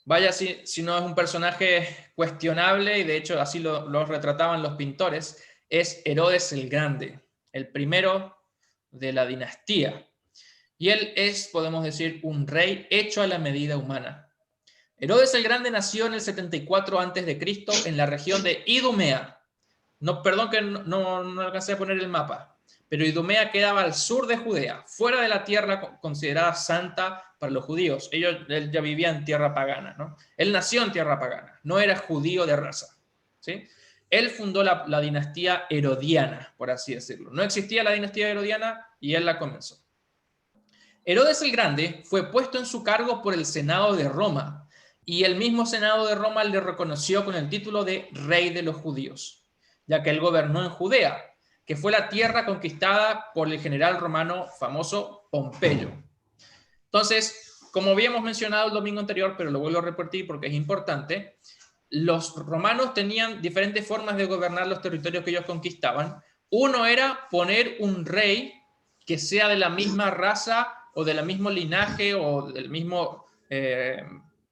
vaya si no es un personaje cuestionable, y de hecho así lo retrataban los pintores, es Herodes el Grande, el primero de la dinastía. Y él es, podemos decir, un rey hecho a la medida humana. Herodes el Grande nació en el 74 a.C. en la región de Idumea. Perdón que no alcancé a poner el mapa, pero Idumea quedaba al sur de Judea, fuera de la tierra considerada santa para los judíos. Él ya vivía en tierra pagana, ¿no? Él nació en tierra pagana, no era judío de raza, ¿sí? Él fundó la dinastía herodiana, por así decirlo. No existía la dinastía herodiana y él la comenzó. Herodes el Grande fue puesto en su cargo por el Senado de Roma, y el mismo Senado de Roma le reconoció con el título de Rey de los Judíos, ya que él gobernó en Judea, que fue la tierra conquistada por el general romano famoso Pompeyo. Entonces, como habíamos mencionado el domingo anterior, pero lo vuelvo a repetir porque es importante, los romanos tenían diferentes formas de gobernar los territorios que ellos conquistaban. Uno era poner un rey que sea de la misma raza o del mismo linaje o del mismo, de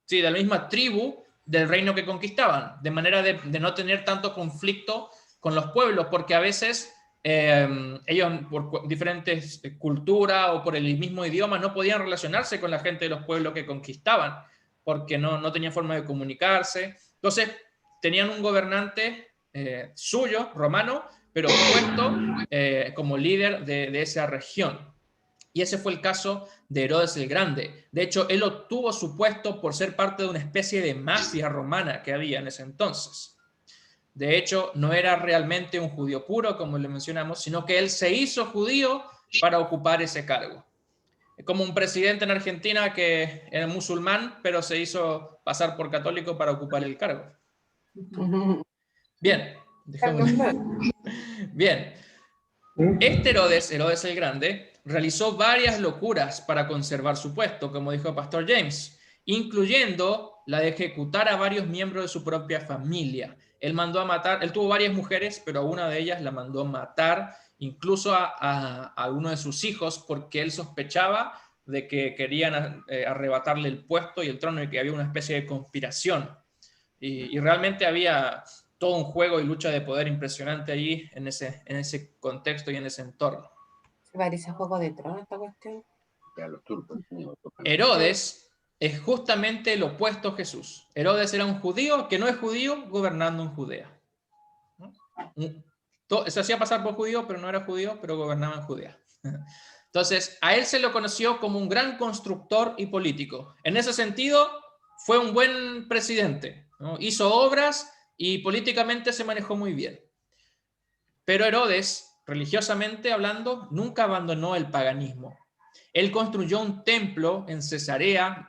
la misma tribu del reino que conquistaban, de manera de no tener tanto conflicto con los pueblos, porque a veces ellos por diferentes culturas o por el mismo idioma no podían relacionarse con la gente de los pueblos que conquistaban, porque no tenían forma de comunicarse. Entonces tenían un gobernante suyo, romano, pero puesto como líder de esa región. Y ese fue el caso de Herodes el Grande. De hecho, él obtuvo su puesto por ser parte de una especie de mafia romana que había en ese entonces. De hecho, no era realmente un judío puro, como le mencionamos, sino que él se hizo judío para ocupar ese cargo. Es como un presidente en Argentina que era musulmán, pero se hizo pasar por católico para ocupar el cargo. Bien, bien. Este Herodes el Grande, realizó varias locuras para conservar su puesto, como dijo el pastor James, incluyendo la de ejecutar a varios miembros de su propia familia. Él mandó a matar, él tuvo varias mujeres, pero a una de ellas la mandó a matar, incluso a uno de sus hijos, porque él sospechaba de que querían arrebatarle el puesto y el trono y que había una especie de conspiración. Y realmente había todo un juego y lucha de poder impresionante allí en ese contexto y en ese entorno. ¿Se parece a Juego de Tronos esta cuestión? Herodes es justamente lo opuesto a Jesús. Herodes era un judío que no es judío gobernando en Judea. Se hacía pasar por judío, pero no era judío, pero gobernaba en Judea. Entonces, a él se lo conoció como un gran constructor y político. En ese sentido, fue un buen presidente, ¿no? Hizo obras y políticamente se manejó muy bien. Pero Herodes, religiosamente hablando, nunca abandonó el paganismo. Él construyó un templo en Cesarea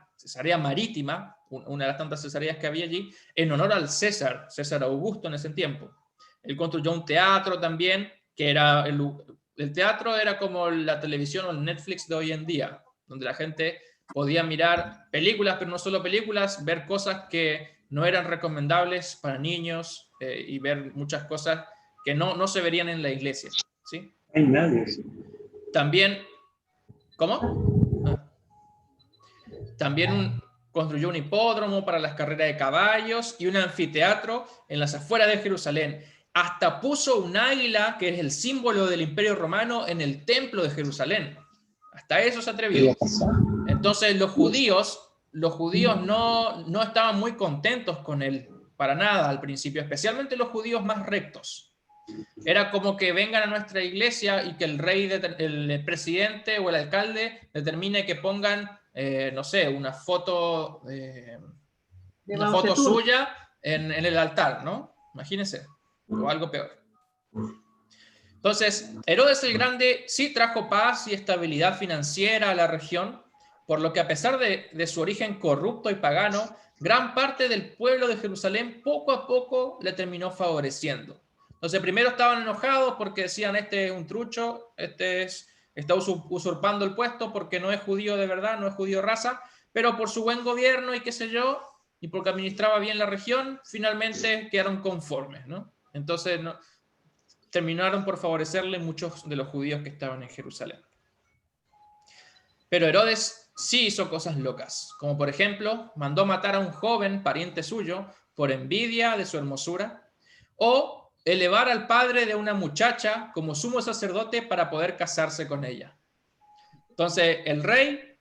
Marítima, una de las tantas Cesareas que había allí, en honor al César Augusto en ese tiempo. Él construyó un teatro también, que era el teatro era como la televisión o el Netflix de hoy en día, donde la gente podía mirar películas, pero no solo películas, ver cosas que no eran recomendables para niños y ver muchas cosas que no se verían en la iglesia, ¿sí? Hay nadie. También, ¿cómo? También construyó un hipódromo para las carreras de caballos y un anfiteatro en las afueras de Jerusalén. Hasta puso un águila, que es el símbolo del Imperio Romano, en el templo de Jerusalén. Hasta eso se atrevió. Entonces los judíos no estaban muy contentos con él, para nada al principio, especialmente los judíos más rectos. Era como que vengan a nuestra iglesia y que el rey, el presidente o el alcalde determine que pongan, no sé, una foto suya en el altar, ¿no? Imagínense, o algo peor. Entonces, Herodes el Grande sí trajo paz y estabilidad financiera a la región, por lo que a pesar de su origen corrupto y pagano, gran parte del pueblo de Jerusalén poco a poco le terminó favoreciendo. Entonces, primero estaban enojados porque decían, este es un trucho, está usurpando el puesto porque no es judío de verdad, no es judío raza, pero por su buen gobierno y qué sé yo, y porque administraba bien la región, finalmente quedaron conformes, ¿no? Entonces, terminaron por favorecerle muchos de los judíos que estaban en Jerusalén. Pero Herodes sí hizo cosas locas, como por ejemplo, mandó matar a un joven pariente suyo por envidia de su hermosura, o elevar al padre de una muchacha como sumo sacerdote para poder casarse con ella. Entonces, el rey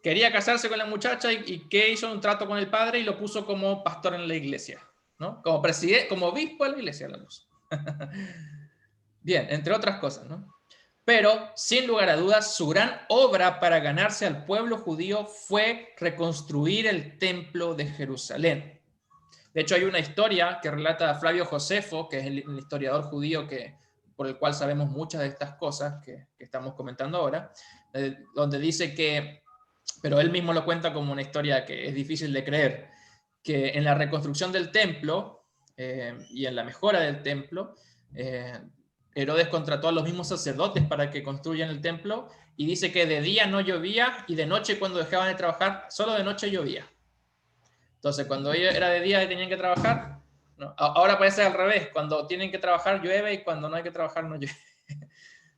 quería casarse con la muchacha y ¿qué hizo? Un trato con el padre y lo puso como pastor en la iglesia, ¿no? Como presidente, como obispo de la iglesia la puso. Bien, entre otras cosas, ¿no? Pero, sin lugar a dudas, su gran obra para ganarse al pueblo judío fue reconstruir el templo de Jerusalén. De hecho, hay una historia que relata Flavio Josefo, que es el historiador judío por el cual sabemos muchas de estas cosas que estamos comentando ahora, donde dice que, pero él mismo lo cuenta como una historia que es difícil de creer, que en la reconstrucción del templo y en la mejora del templo, Herodes contrató a los mismos sacerdotes para que construyan el templo, y dice que de día no llovía y de noche, cuando dejaban de trabajar, solo de noche llovía. Entonces, cuando era de día y tenían que trabajar, no. Ahora parece al revés, cuando tienen que trabajar llueve y cuando no hay que trabajar no llueve.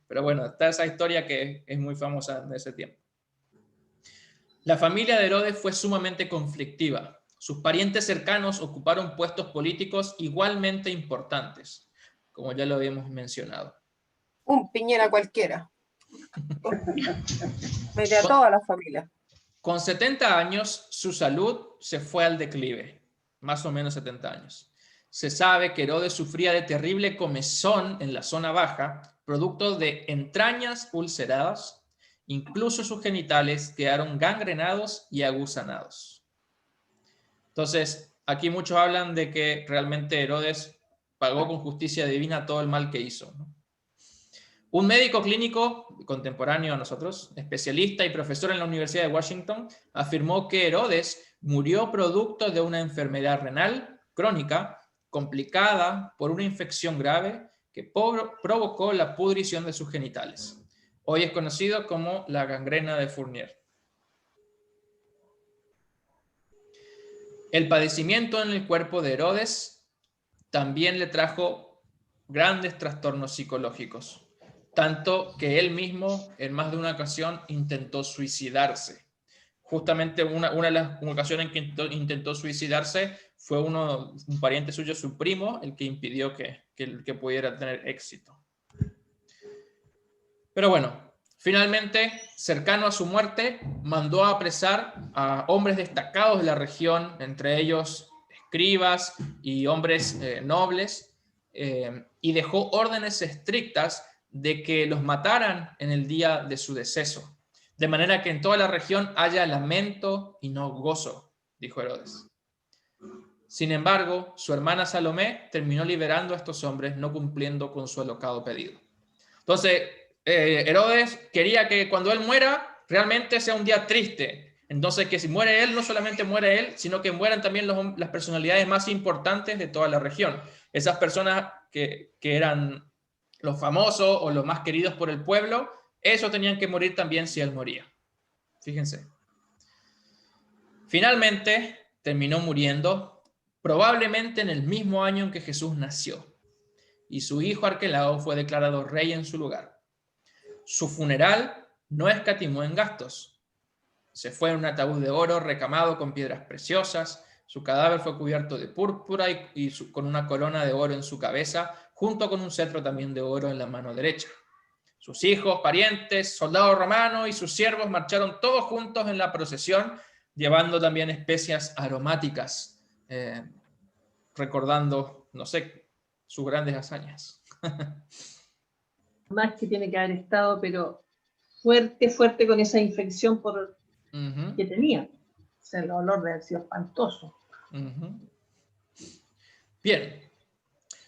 Pero bueno, está esa historia que es muy famosa de ese tiempo. La familia de Herodes fue sumamente conflictiva. Sus parientes cercanos ocuparon puestos políticos igualmente importantes, como ya lo habíamos mencionado. Un Piñera cualquiera. Mete a toda la familia. Con 70 años, su salud se fue al declive, más o menos 70 años. Se sabe que Herodes sufría de terrible comezón en la zona baja, producto de entrañas ulceradas, incluso sus genitales quedaron gangrenados y aguzanados. Entonces, aquí muchos hablan de que realmente Herodes pagó con justicia divina todo el mal que hizo, ¿no? Un médico clínico contemporáneo a nosotros, especialista y profesor en la Universidad de Washington, afirmó que Herodes murió producto de una enfermedad renal crónica complicada por una infección grave que provocó la pudrición de sus genitales. Hoy es conocido como la gangrena de Fournier. El padecimiento en el cuerpo de Herodes también le trajo grandes trastornos psicológicos, tanto que él mismo en más de una ocasión intentó suicidarse. Justamente una de las ocasiones en que intentó suicidarse fue un pariente suyo, su primo, el que impidió que pudiera tener éxito. Pero bueno, finalmente, cercano a su muerte, mandó a apresar a hombres destacados de la región, entre ellos escribas y hombres nobles, y dejó órdenes estrictas de que los mataran en el día de su deceso, de manera que en toda la región haya lamento y no gozo, dijo Herodes. Sin embargo, su hermana Salomé terminó liberando a estos hombres, no cumpliendo con su alocado pedido. Entonces, Herodes quería que cuando él muera, realmente sea un día triste. Entonces, que si muere él, no solamente muere él, sino que mueran también las personalidades más importantes de toda la región. Esas personas que eran los famosos o los más queridos por el pueblo, esos tenían que morir también si él moría. Fíjense. Finalmente, terminó muriendo, probablemente en el mismo año en que Jesús nació, y su hijo Arquelao fue declarado rey en su lugar. Su funeral no escatimó en gastos. Se fue en un ataúd de oro recamado con piedras preciosas, su cadáver fue cubierto de púrpura con una corona de oro en su cabeza, junto con un cetro también de oro en la mano derecha. Sus hijos, parientes, soldados romanos y sus siervos marcharon todos juntos en la procesión, llevando también especias aromáticas, recordando, no sé, sus grandes hazañas. Más que tiene que haber estado, pero fuerte con esa infección que tenía. O sea, el olor debe haber sido espantoso. Bien,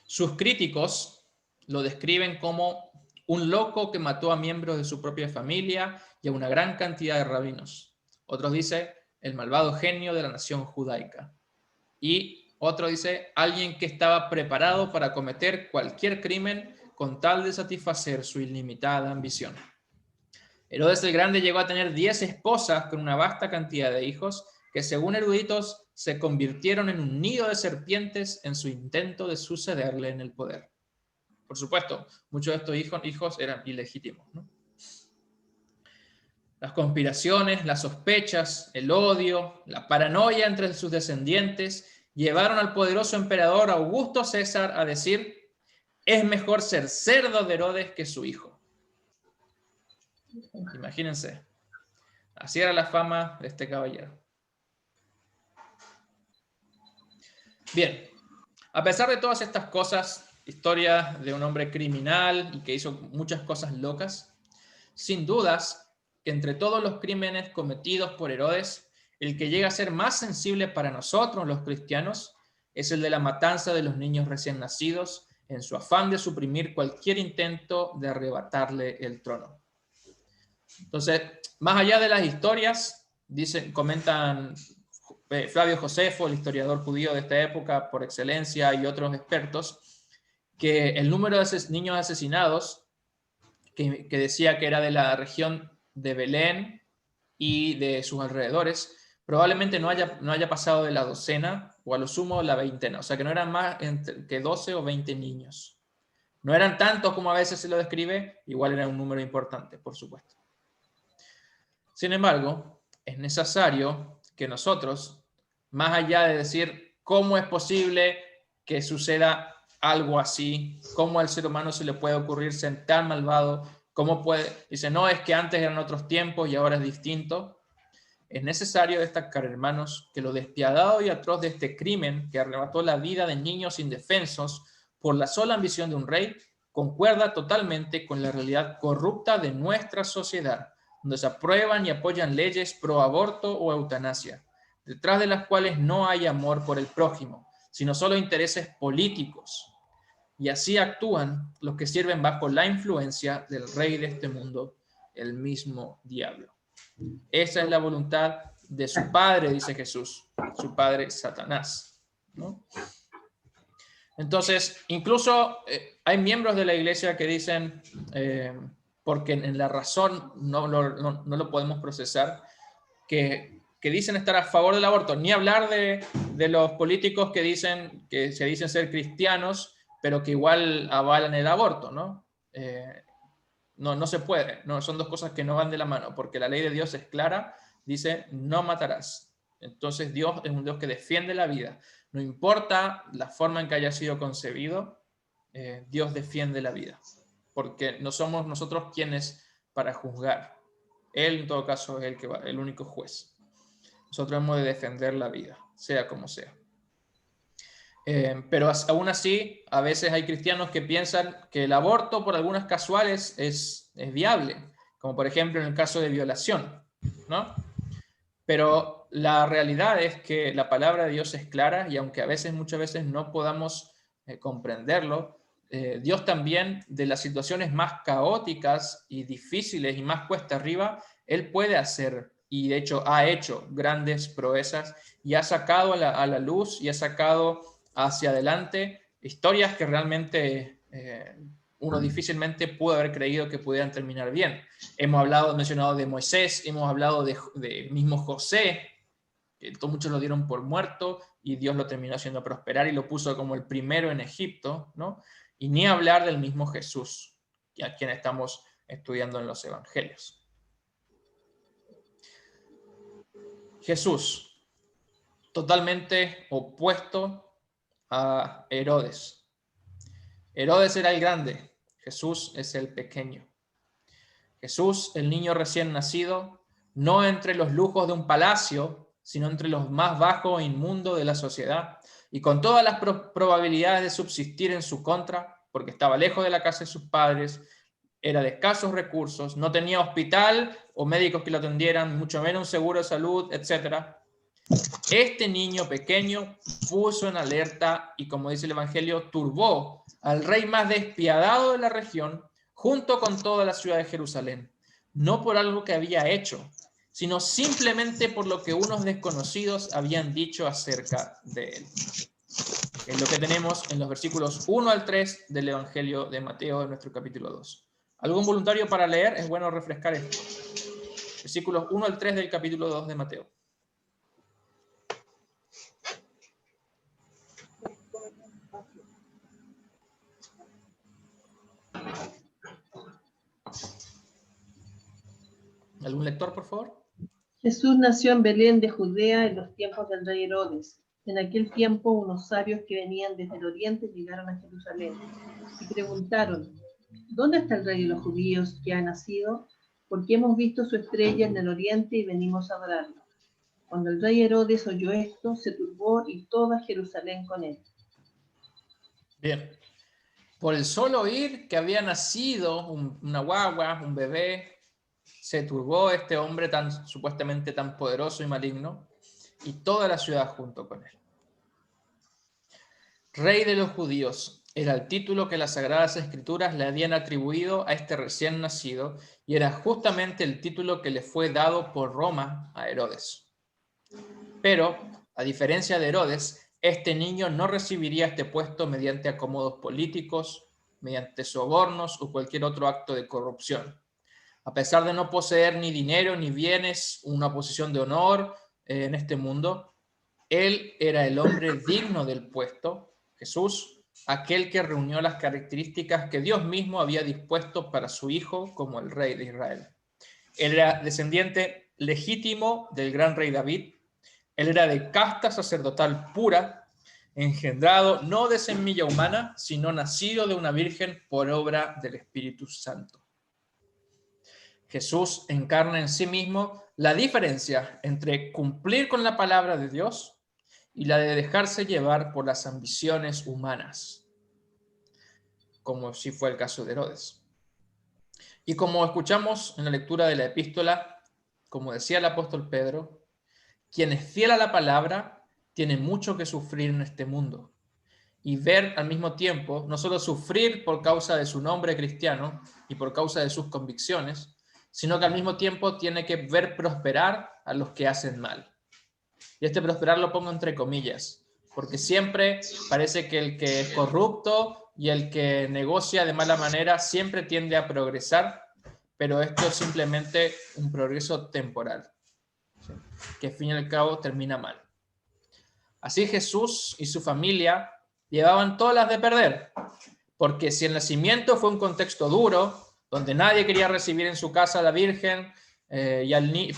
sus críticos lo describen como un loco que mató a miembros de su propia familia y a una gran cantidad de rabinos. Otros dicen el malvado genio de la nación judaica. Y otro dice alguien que estaba preparado para cometer cualquier crimen con tal de satisfacer su ilimitada ambición. Herodes el Grande llegó a tener 10 esposas con una vasta cantidad de hijos que, según eruditos, se convirtieron en un nido de serpientes en su intento de sucederle en el poder. Por supuesto, muchos de estos hijos eran ilegítimos, ¿no? Las conspiraciones, las sospechas, el odio, la paranoia entre sus descendientes llevaron al poderoso emperador Augusto César a decir: es mejor ser cerdo de Herodes que su hijo. Imagínense. Así era la fama de este caballero. Bien, a pesar de todas estas cosas, historia de un hombre criminal y que hizo muchas cosas locas, sin dudas que entre todos los crímenes cometidos por Herodes, el que llega a ser más sensible para nosotros los cristianos es el de la matanza de los niños recién nacidos, en su afán de suprimir cualquier intento de arrebatarle el trono. Entonces, más allá de las historias, comentan Flavio Josefo, el historiador judío de esta época por excelencia, y otros expertos, que el número de niños asesinados, que decía que era de la región de Belén y de sus alrededores, probablemente no haya pasado de la docena, o a lo sumo la veintena, o sea que no eran más que 12 o 20 niños. No eran tantos como a veces se lo describe, igual era un número importante, por supuesto. Sin embargo, es necesario que nosotros, más allá de decir cómo es posible que suceda algo así, cómo al ser humano se le puede ocurrir ser tan malvado, cómo puede, dice, no, es que antes eran otros tiempos y ahora es distinto. Es necesario destacar, hermanos, que lo despiadado y atroz de este crimen que arrebató la vida de niños indefensos por la sola ambición de un rey, concuerda totalmente con la realidad corrupta de nuestra sociedad, donde se aprueban y apoyan leyes pro aborto o eutanasia, detrás de las cuales no hay amor por el prójimo, sino solo intereses políticos. Y así actúan los que sirven bajo la influencia del rey de este mundo, el mismo diablo. Esa es la voluntad de su padre, dice Jesús, su padre Satanás, ¿no? Entonces, incluso hay miembros de la iglesia que dicen, porque en la razón no lo podemos procesar, que dicen estar a favor del aborto, ni hablar de los políticos que se dicen ser cristianos, pero que igual avalan el aborto, ¿no? No se puede, no, son dos cosas que no van de la mano, porque la ley de Dios es clara, dice, no matarás. Entonces Dios es un Dios que defiende la vida. No importa la forma en que haya sido concebido, Dios defiende la vida, porque no somos nosotros quienes para juzgar. Él, en todo caso, es el único juez. Nosotros hemos de defender la vida, sea como sea. Pero aún así, a veces hay cristianos que piensan que el aborto por algunas casuales es viable, como por ejemplo en el caso de violación, ¿no? Pero la realidad es que la palabra de Dios es clara, y aunque muchas veces no podamos comprenderlo, Dios también, de las situaciones más caóticas y difíciles y más cuesta arriba, Él puede hacer, y de hecho ha hecho grandes proezas, y ha sacado a la luz y ha sacado hacia adelante historias que realmente uno difícilmente pudo haber creído que pudieran terminar bien. Hemos mencionado de Moisés, hemos hablado de mismo José, que muchos lo dieron por muerto y Dios lo terminó haciendo prosperar y lo puso como el primero en Egipto, ¿no? Y ni hablar del mismo Jesús, a quien estamos estudiando en los evangelios. Jesús, totalmente opuesto a Herodes. Herodes era el grande, Jesús es el pequeño. Jesús, el niño recién nacido, no entre los lujos de un palacio, sino entre los más bajos e inmundos de la sociedad, y con todas las probabilidades de subsistir en su contra, porque estaba lejos de la casa de sus padres, era de escasos recursos, no tenía hospital o médicos que lo atendieran, mucho menos un seguro de salud, etc. Este niño pequeño puso en alerta y, como dice el Evangelio, turbó al rey más despiadado de la región junto con toda la ciudad de Jerusalén, no por algo que había hecho, sino simplemente por lo que unos desconocidos habían dicho acerca de él. Es lo que tenemos en los versículos 1 al 3 del Evangelio de Mateo, de nuestro capítulo 2. ¿Algún voluntario para leer? Es bueno refrescar esto. Versículos 1 al 3 del capítulo 2 de Mateo. ¿Algún lector, por favor? Jesús nació en Belén de Judea en los tiempos del rey Herodes. En aquel tiempo, unos sabios que venían desde el oriente llegaron a Jerusalén y preguntaron, ¿dónde está el rey de los judíos que ha nacido? Porque hemos visto su estrella en el oriente y venimos a adorarlo. Cuando el rey Herodes oyó esto, se turbó y toda Jerusalén con él. Bien. Por el solo oír que había nacido una guagua, un bebé, se turbó este hombre supuestamente tan poderoso y maligno, y toda la ciudad junto con él. Rey de los judíos era el título que las Sagradas Escrituras le habían atribuido a este recién nacido y era justamente el título que le fue dado por Roma a Herodes. Pero, a diferencia de Herodes, este niño no recibiría este puesto mediante acomodos políticos, mediante sobornos o cualquier otro acto de corrupción. A pesar de no poseer ni dinero ni bienes, una posición de honor en este mundo, él era el hombre digno del puesto, Jesús, aquel que reunió las características que Dios mismo había dispuesto para su hijo como el rey de Israel. Él era descendiente legítimo del gran rey David. Él era de casta sacerdotal pura, engendrado no de semilla humana, sino nacido de una virgen por obra del Espíritu Santo. Jesús encarna en sí mismo la diferencia entre cumplir con la palabra de Dios y la de dejarse llevar por las ambiciones humanas, como si fue el caso de Herodes. Y como escuchamos en la lectura de la epístola, como decía el apóstol Pedro, quien es fiel a la palabra tiene mucho que sufrir en este mundo y ver al mismo tiempo no solo sufrir por causa de su nombre cristiano y por causa de sus convicciones, sino que al mismo tiempo tiene que ver prosperar a los que hacen mal. Y este prosperar lo pongo entre comillas, porque siempre parece que el que es corrupto y el que negocia de mala manera siempre tiende a progresar, pero esto es simplemente un progreso temporal, ¿sí?, que al fin y al cabo termina mal. Así Jesús y su familia llevaban todas las de perder, porque si el nacimiento fue un contexto duro, donde nadie quería recibir en su casa a la Virgen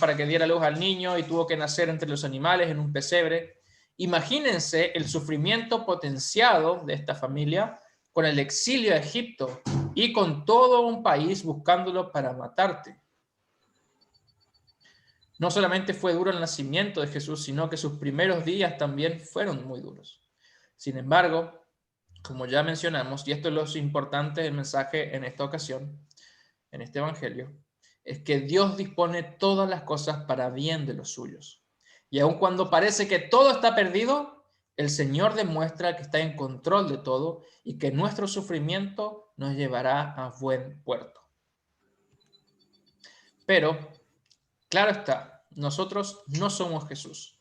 para que diera luz al niño y tuvo que nacer entre los animales en un pesebre, imagínense el sufrimiento potenciado de esta familia con el exilio a Egipto y con todo un país buscándolo para matarte. No solamente fue duro el nacimiento de Jesús, sino que sus primeros días también fueron muy duros. Sin embargo, como ya mencionamos, y esto es lo importante del mensaje en esta ocasión, en este evangelio, es que Dios dispone todas las cosas para bien de los suyos. Y aun cuando parece que todo está perdido, el Señor demuestra que está en control de todo y que nuestro sufrimiento nos llevará a buen puerto. Pero, claro está, nosotros no somos Jesús.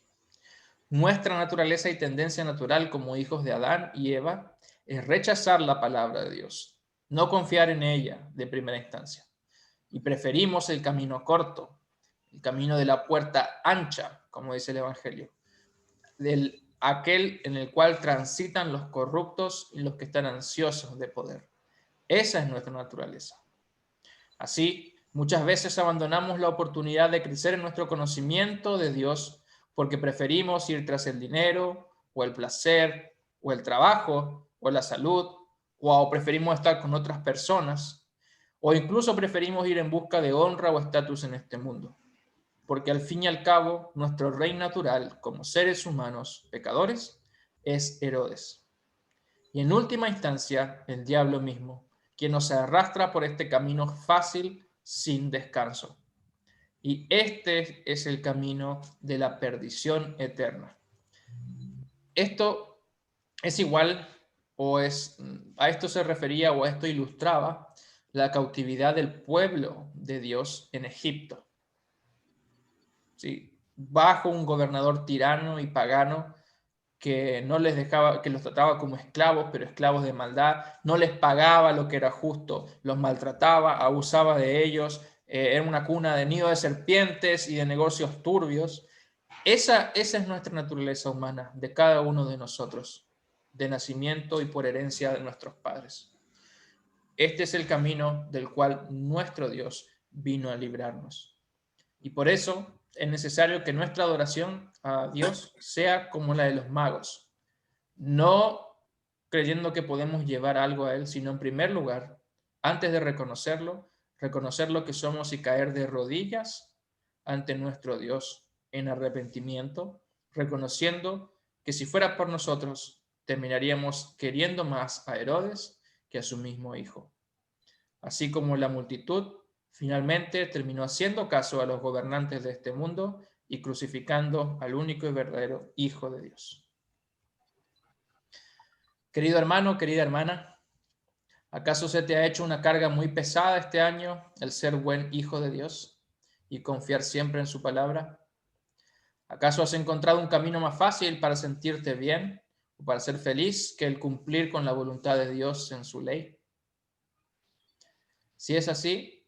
Nuestra naturaleza y tendencia natural como hijos de Adán y Eva es rechazar la palabra de Dios, no confiar en ella de primera instancia. Y preferimos el camino corto, el camino de la puerta ancha, como dice el Evangelio, aquel en el cual transitan los corruptos y los que están ansiosos de poder. Esa es nuestra naturaleza. Así, muchas veces abandonamos la oportunidad de crecer en nuestro conocimiento de Dios porque preferimos ir tras el dinero, o el placer, o el trabajo, o la salud, o preferimos estar con otras personas, o incluso preferimos ir en busca de honra o estatus en este mundo, porque al fin y al cabo nuestro rey natural como seres humanos pecadores es Herodes. Y en última instancia el diablo mismo, quien nos arrastra por este camino fácil sin descanso. Y este es el camino de la perdición eterna. Esto es igual, a esto se refería o a esto ilustraba la cautividad del pueblo de Dios en Egipto. ¿Sí? Bajo un gobernador tirano y pagano que no les dejaba, que los trataba como esclavos, pero esclavos de maldad, no les pagaba lo que era justo, los maltrataba, abusaba de ellos, era una cuna de nido de serpientes y de negocios turbios. Esa es nuestra naturaleza humana, de cada uno de nosotros, de nacimiento y por herencia de nuestros padres. Este es el camino del cual nuestro Dios vino a librarnos. Y por eso es necesario que nuestra adoración a Dios sea como la de los magos, no creyendo que podemos llevar algo a Él, sino en primer lugar, antes de reconocerlo, reconocer lo que somos y caer de rodillas ante nuestro Dios en arrepentimiento, reconociendo que si fuera por nosotros, terminaríamos queriendo más a Herodes que a su mismo hijo. Así como la multitud finalmente terminó haciendo caso a los gobernantes de este mundo y crucificando al único y verdadero Hijo de Dios. Querido hermano, querida hermana, ¿acaso se te ha hecho una carga muy pesada este año el ser buen hijo de Dios y confiar siempre en su palabra? ¿Acaso has encontrado un camino más fácil para sentirte bien o para ser feliz que el cumplir con la voluntad de Dios en su ley? Si es así,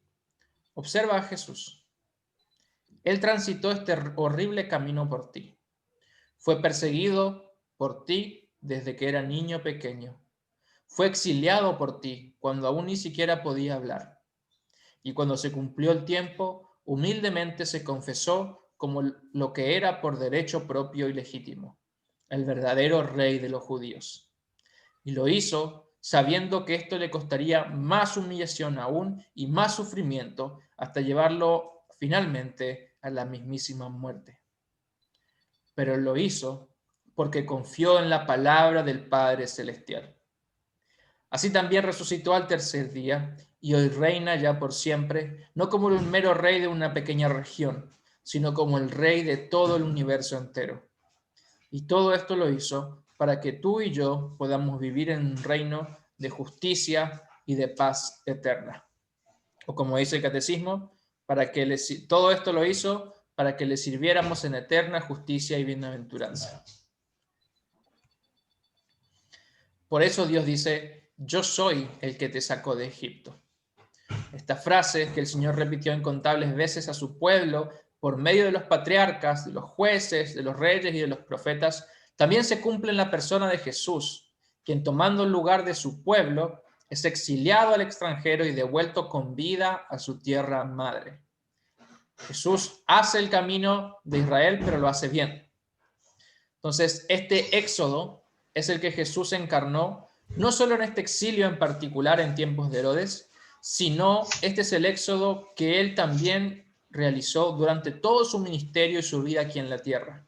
observa a Jesús. Él transitó este horrible camino por ti. Fue perseguido por ti desde que era niño pequeño. Fue exiliado por ti cuando aún ni siquiera podía hablar. Y cuando se cumplió el tiempo, humildemente se confesó como lo que era por derecho propio y legítimo, el verdadero rey de los judíos. Y lo hizo sabiendo que esto le costaría más humillación aún y más sufrimiento hasta llevarlo finalmente a la mismísima muerte. Pero lo hizo porque confió en la palabra del Padre Celestial. Así también resucitó al tercer día y hoy reina ya por siempre, no como un mero rey de una pequeña región, sino como el rey de todo el universo entero. Y todo esto lo hizo para que tú y yo podamos vivir en un reino de justicia y de paz eterna. O como dice el catecismo, todo esto lo hizo para que le sirviéramos en eterna justicia y bienaventuranza. Por eso Dios dice, yo soy el que te sacó de Egipto. Esta frase que el Señor repitió incontables veces a su pueblo por medio de los patriarcas, de los jueces, de los reyes y de los profetas, también se cumple en la persona de Jesús, quien tomando el lugar de su pueblo, es exiliado al extranjero y devuelto con vida a su tierra madre. Jesús hace el camino de Israel, pero lo hace bien. Entonces, este éxodo es el que Jesús encarnó, no solo en este exilio en particular en tiempos de Herodes, sino este es el éxodo que él también realizó durante todo su ministerio y su vida aquí en la tierra.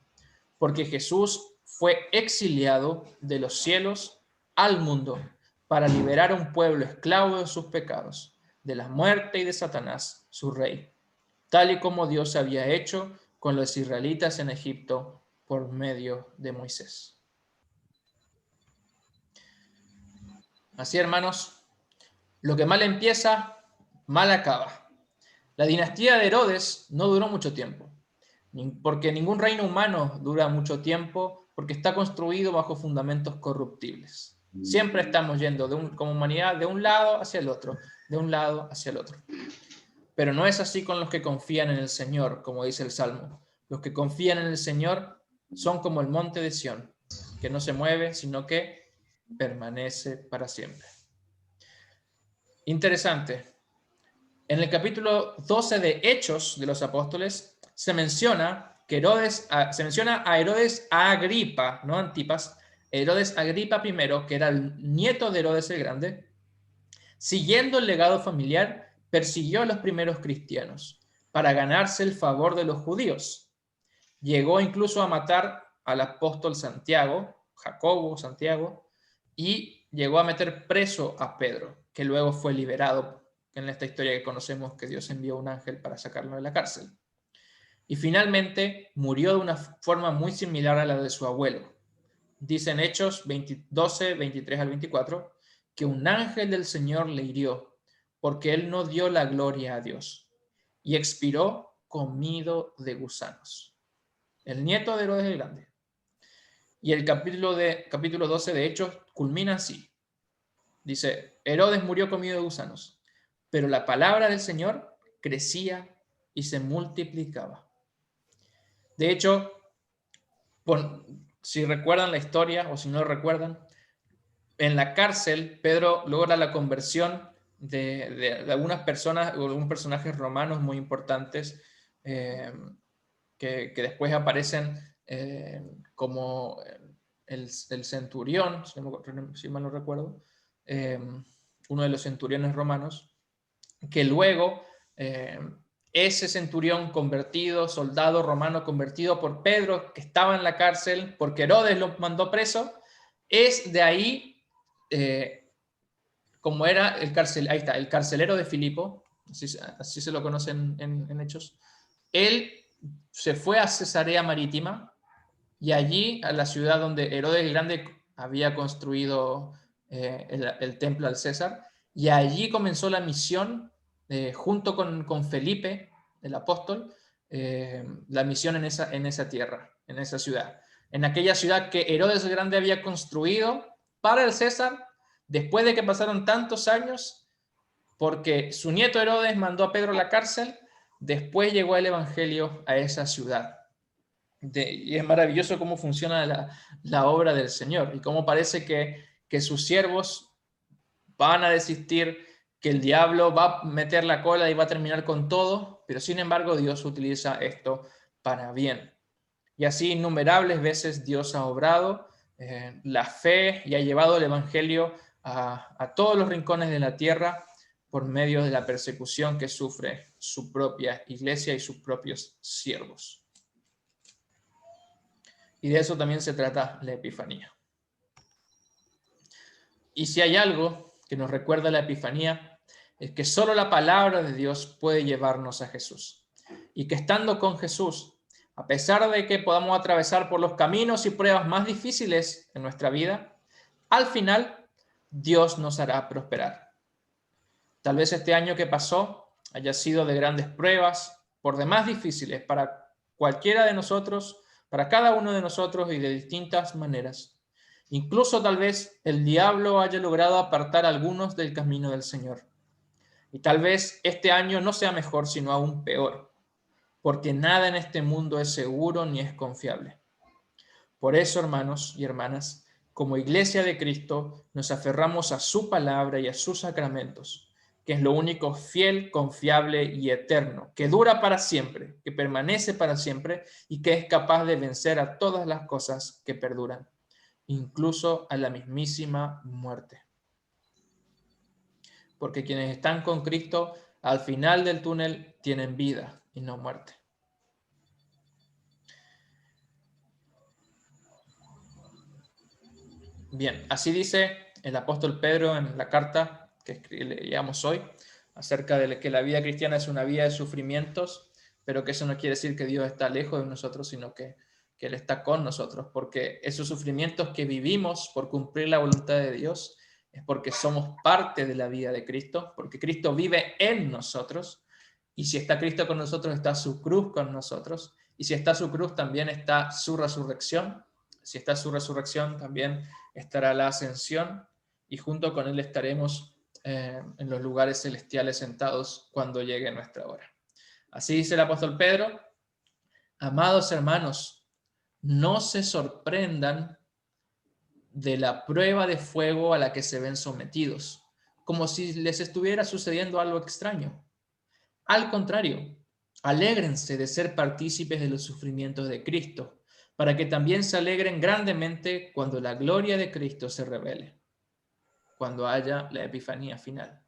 Porque Jesús fue exiliado de los cielos al mundo para liberar a un pueblo esclavo de sus pecados, de la muerte y de Satanás, su rey, tal y como Dios había hecho con los israelitas en Egipto por medio de Moisés. Así, hermanos, lo que mal empieza, mal acaba. La dinastía de Herodes no duró mucho tiempo, porque ningún reino humano dura mucho tiempo, porque está construido bajo fundamentos corruptibles. Siempre estamos yendo como humanidad de un lado hacia el otro, de un lado hacia el otro. Pero no es así con los que confían en el Señor, como dice el Salmo. Los que confían en el Señor son como el monte de Sión, que no se mueve, sino que permanece para siempre. Interesante. En el capítulo 12 de Hechos de los Apóstoles se menciona a Herodes Agripa, no Antipas, Herodes Agripa I, que era el nieto de Herodes el Grande, siguiendo el legado familiar, persiguió a los primeros cristianos para ganarse el favor de los judíos. Llegó incluso a matar al apóstol Santiago, Santiago, y llegó a meter preso a Pedro, que luego fue liberado en esta historia que conocemos, que Dios envió un ángel para sacarlo de la cárcel. Y finalmente murió de una forma muy similar a la de su abuelo. Dice en Hechos 12, 23 al 24, que un ángel del Señor le hirió, porque él no dio la gloria a Dios, y expiró comido de gusanos. El nieto de Herodes el Grande. Y el capítulo 12 de Hechos culmina así. Dice, Herodes murió comido de gusanos, pero la palabra del Señor crecía y se multiplicaba. De hecho, si recuerdan la historia o si no recuerdan, en la cárcel Pedro logra la conversión de algunas personas o algunos personajes romanos muy importantes que después aparecen como el centurión, si mal no recuerdo, uno de los centuriones romanos, que luego ese centurión convertido, soldado romano convertido por Pedro, que estaba en la cárcel porque Herodes lo mandó preso, es de ahí, como era el carcelero de Filipo, así se lo conocen en Hechos. Él se fue a Cesarea Marítima y allí, a la ciudad donde Herodes el Grande había construido el templo al César, y allí comenzó la misión, junto con Felipe, el apóstol, la misión en esa tierra, en esa ciudad. En aquella ciudad que Herodes el Grande había construido para el César, después de que pasaron tantos años, porque su nieto Herodes mandó a Pedro a la cárcel, después llegó el evangelio a esa ciudad. Y es maravilloso cómo funciona la obra del Señor, y cómo parece que sus siervos van a desistir, que el diablo va a meter la cola y va a terminar con todo, pero sin embargo Dios utiliza esto para bien. Y así innumerables veces Dios ha obrado la fe y ha llevado el evangelio a todos los rincones de la tierra por medio de la persecución que sufre su propia iglesia y sus propios siervos. Y de eso también se trata la Epifanía. Y si hay algo que nos recuerda la Epifanía, es que solo la palabra de Dios puede llevarnos a Jesús. Y que estando con Jesús, a pesar de que podamos atravesar por los caminos y pruebas más difíciles en nuestra vida, al final Dios nos hará prosperar. Tal vez este año que pasó haya sido de grandes pruebas, por demás difíciles para cualquiera de nosotros, para cada uno de nosotros y de distintas maneras. Incluso tal vez el diablo haya logrado apartar a algunos del camino del Señor. Y tal vez este año no sea mejor, sino aún peor, porque nada en este mundo es seguro ni es confiable. Por eso, hermanos y hermanas, como Iglesia de Cristo, nos aferramos a su palabra y a sus sacramentos, que es lo único fiel, confiable y eterno, que dura para siempre, que permanece para siempre y que es capaz de vencer a todas las cosas que perduran, incluso a la mismísima muerte. Porque quienes están con Cristo al final del túnel tienen vida y no muerte. Bien, así dice el apóstol Pedro en la carta que leíamos hoy, acerca de que la vida cristiana es una vida de sufrimientos, pero que eso no quiere decir que Dios está lejos de nosotros, sino que Él está con nosotros, porque esos sufrimientos que vivimos por cumplir la voluntad de Dios es porque somos parte de la vida de Cristo, porque Cristo vive en nosotros, y si está Cristo con nosotros, está su cruz con nosotros, y si está su cruz, también está su resurrección. Si está su resurrección, también estará la ascensión, y junto con Él estaremos en los lugares celestiales sentados cuando llegue nuestra hora. Así dice el apóstol Pedro: amados hermanos, no se sorprendan de la prueba de fuego a la que se ven sometidos, como si les estuviera sucediendo algo extraño. Al contrario, alégrense de ser partícipes de los sufrimientos de Cristo, para que también se alegren grandemente cuando la gloria de Cristo se revele, cuando haya la epifanía final.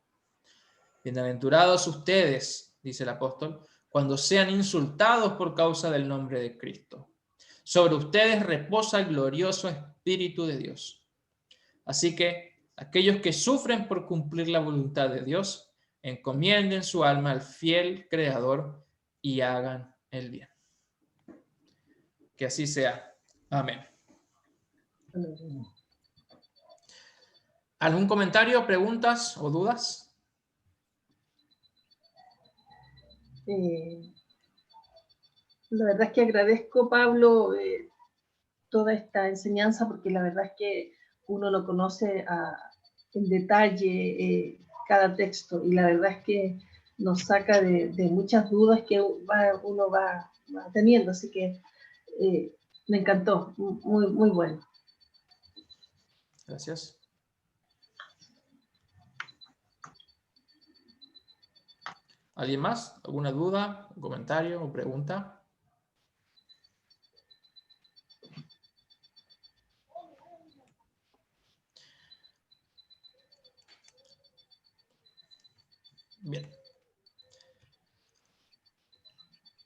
Bienaventurados ustedes, dice el apóstol, cuando sean insultados por causa del nombre de Cristo. Sobre ustedes reposa el glorioso Espíritu de Dios. Así que aquellos que sufren por cumplir la voluntad de Dios, encomienden su alma al fiel Creador y hagan el bien. Que así sea. Amén. ¿Algún comentario, preguntas o dudas? La verdad es que agradezco, Pablo, toda esta enseñanza, porque la verdad es que uno lo conoce en detalle cada texto, y la verdad es que nos saca de muchas dudas que uno va teniendo, así que me encantó, muy, muy bueno. Gracias. ¿Alguien más? ¿Alguna duda, un comentario o pregunta? Bien.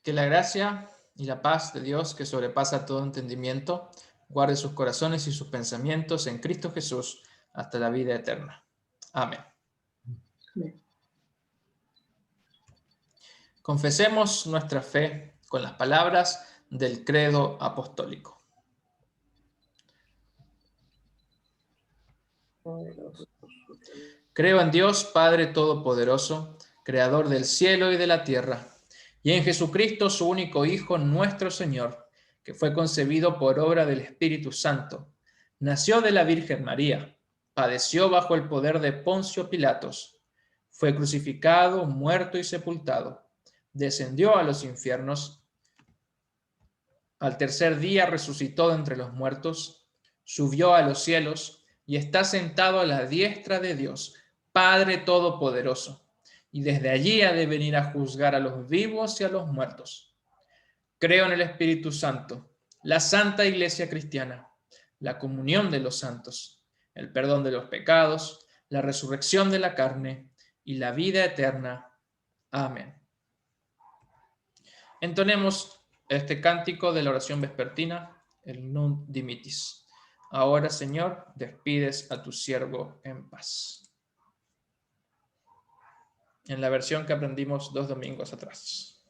Que la gracia y la paz de Dios, que sobrepasa todo entendimiento, guarde sus corazones y sus pensamientos en Cristo Jesús hasta la vida eterna. Amén. Amén. Confesemos nuestra fe con las palabras del credo apostólico. Creo en Dios, Padre Todopoderoso, Creador del cielo y de la tierra, y en Jesucristo, su único Hijo, nuestro Señor, que fue concebido por obra del Espíritu Santo, nació de la Virgen María, padeció bajo el poder de Poncio Pilatos, fue crucificado, muerto y sepultado, descendió a los infiernos, al tercer día resucitó de entre los muertos, subió a los cielos y está sentado a la diestra de Dios, Padre Todopoderoso, y desde allí ha de venir a juzgar a los vivos y a los muertos. Creo en el Espíritu Santo, la Santa Iglesia Cristiana, la comunión de los santos, el perdón de los pecados, la resurrección de la carne y la vida eterna. Amén. Entonemos este cántico de la oración vespertina, el Nunc Dimittis. Ahora, Señor, despides a tu siervo en paz. En la versión que aprendimos 2 domingos atrás.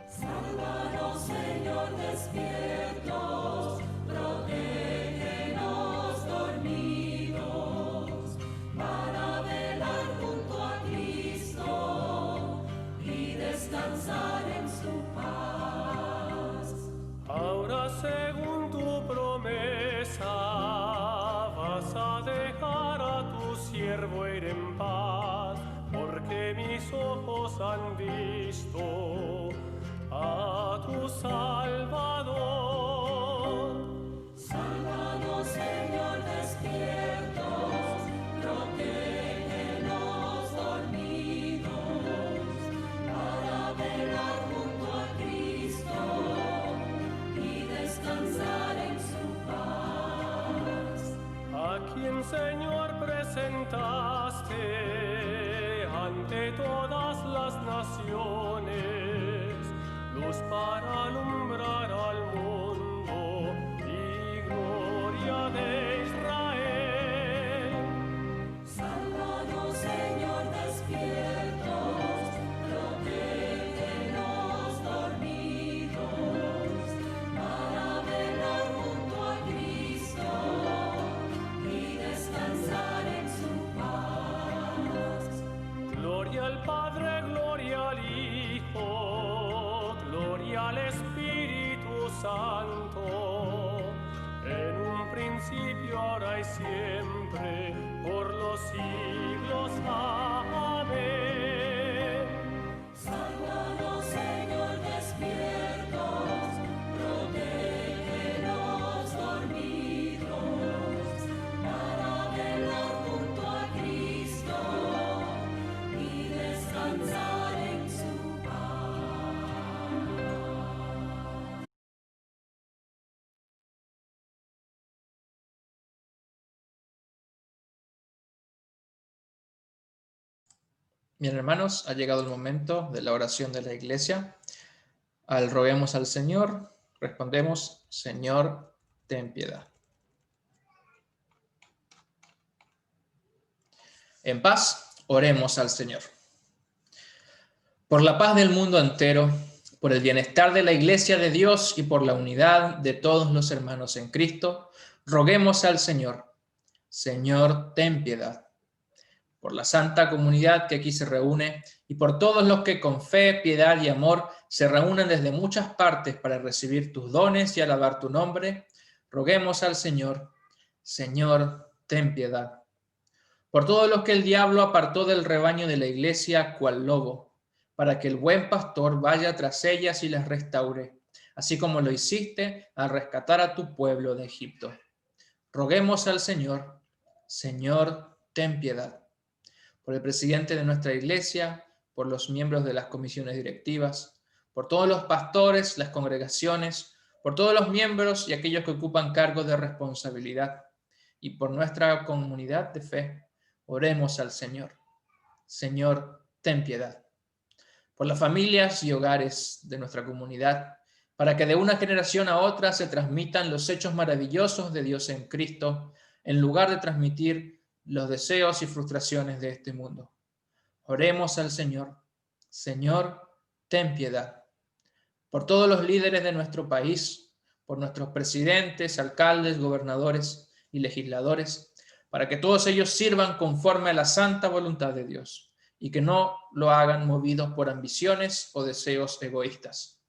Sálvanos, Señor, despiertos, protégenos dormidos, para velar junto a Cristo y descansar en su paz. Ahora, según tu promesa, vas a dejar a tu siervo ir en paz, porque mis ojos han visto a tu Salvador. Sálvanos, Señor, despiertos, protégenos dormidos, para velar junto a Cristo y descansar en su paz. A quien, Señor, presentaste ante todas las naciones, luz para alumbrar al mundo y gloria de Israel. Sálvanos, Señor, despiertos, protégenos dormidos, para velar junto a Cristo y descansar en su paz. Gloria al Padre, gloria al Hijo, gloria al Espíritu Santo, en un principio, ahora y siempre, por los siglos. Amén. Sálvanos, Señor, despiertos, protégenos dormidos, para velar junto a Cristo y descansar en su paz. Bien, hermanos, ha llegado el momento de la oración de la iglesia. Al roguemos al Señor, respondemos: Señor, ten piedad. En paz, oremos al Señor. Por la paz del mundo entero, por el bienestar de la iglesia de Dios y por la unidad de todos los hermanos en Cristo, roguemos al Señor. Señor, ten piedad. Por la santa comunidad que aquí se reúne y por todos los que con fe, piedad y amor se reúnen desde muchas partes para recibir tus dones y alabar tu nombre, roguemos al Señor. Señor, ten piedad. Por todos los que el diablo apartó del rebaño de la iglesia cual lobo, para que el buen pastor vaya tras ellas y las restaure, así como lo hiciste al rescatar a tu pueblo de Egipto. Roguemos al Señor. Señor, ten piedad. Por el presidente de nuestra iglesia, por los miembros de las comisiones directivas, por todos los pastores, las congregaciones, por todos los miembros y aquellos que ocupan cargos de responsabilidad, y por nuestra comunidad de fe, oremos al Señor. Señor, ten piedad. Por las familias y hogares de nuestra comunidad, para que de una generación a otra se transmitan los hechos maravillosos de Dios en Cristo, en lugar de transmitir los deseos y frustraciones de este mundo. Oremos al Señor. Señor, ten piedad. por todos los líderes de nuestro país, por nuestros presidentes, alcaldes, gobernadores y legisladores, para que todos ellos sirvan conforme a la santa voluntad de Dios y que no lo hagan movidos por ambiciones o deseos egoístas.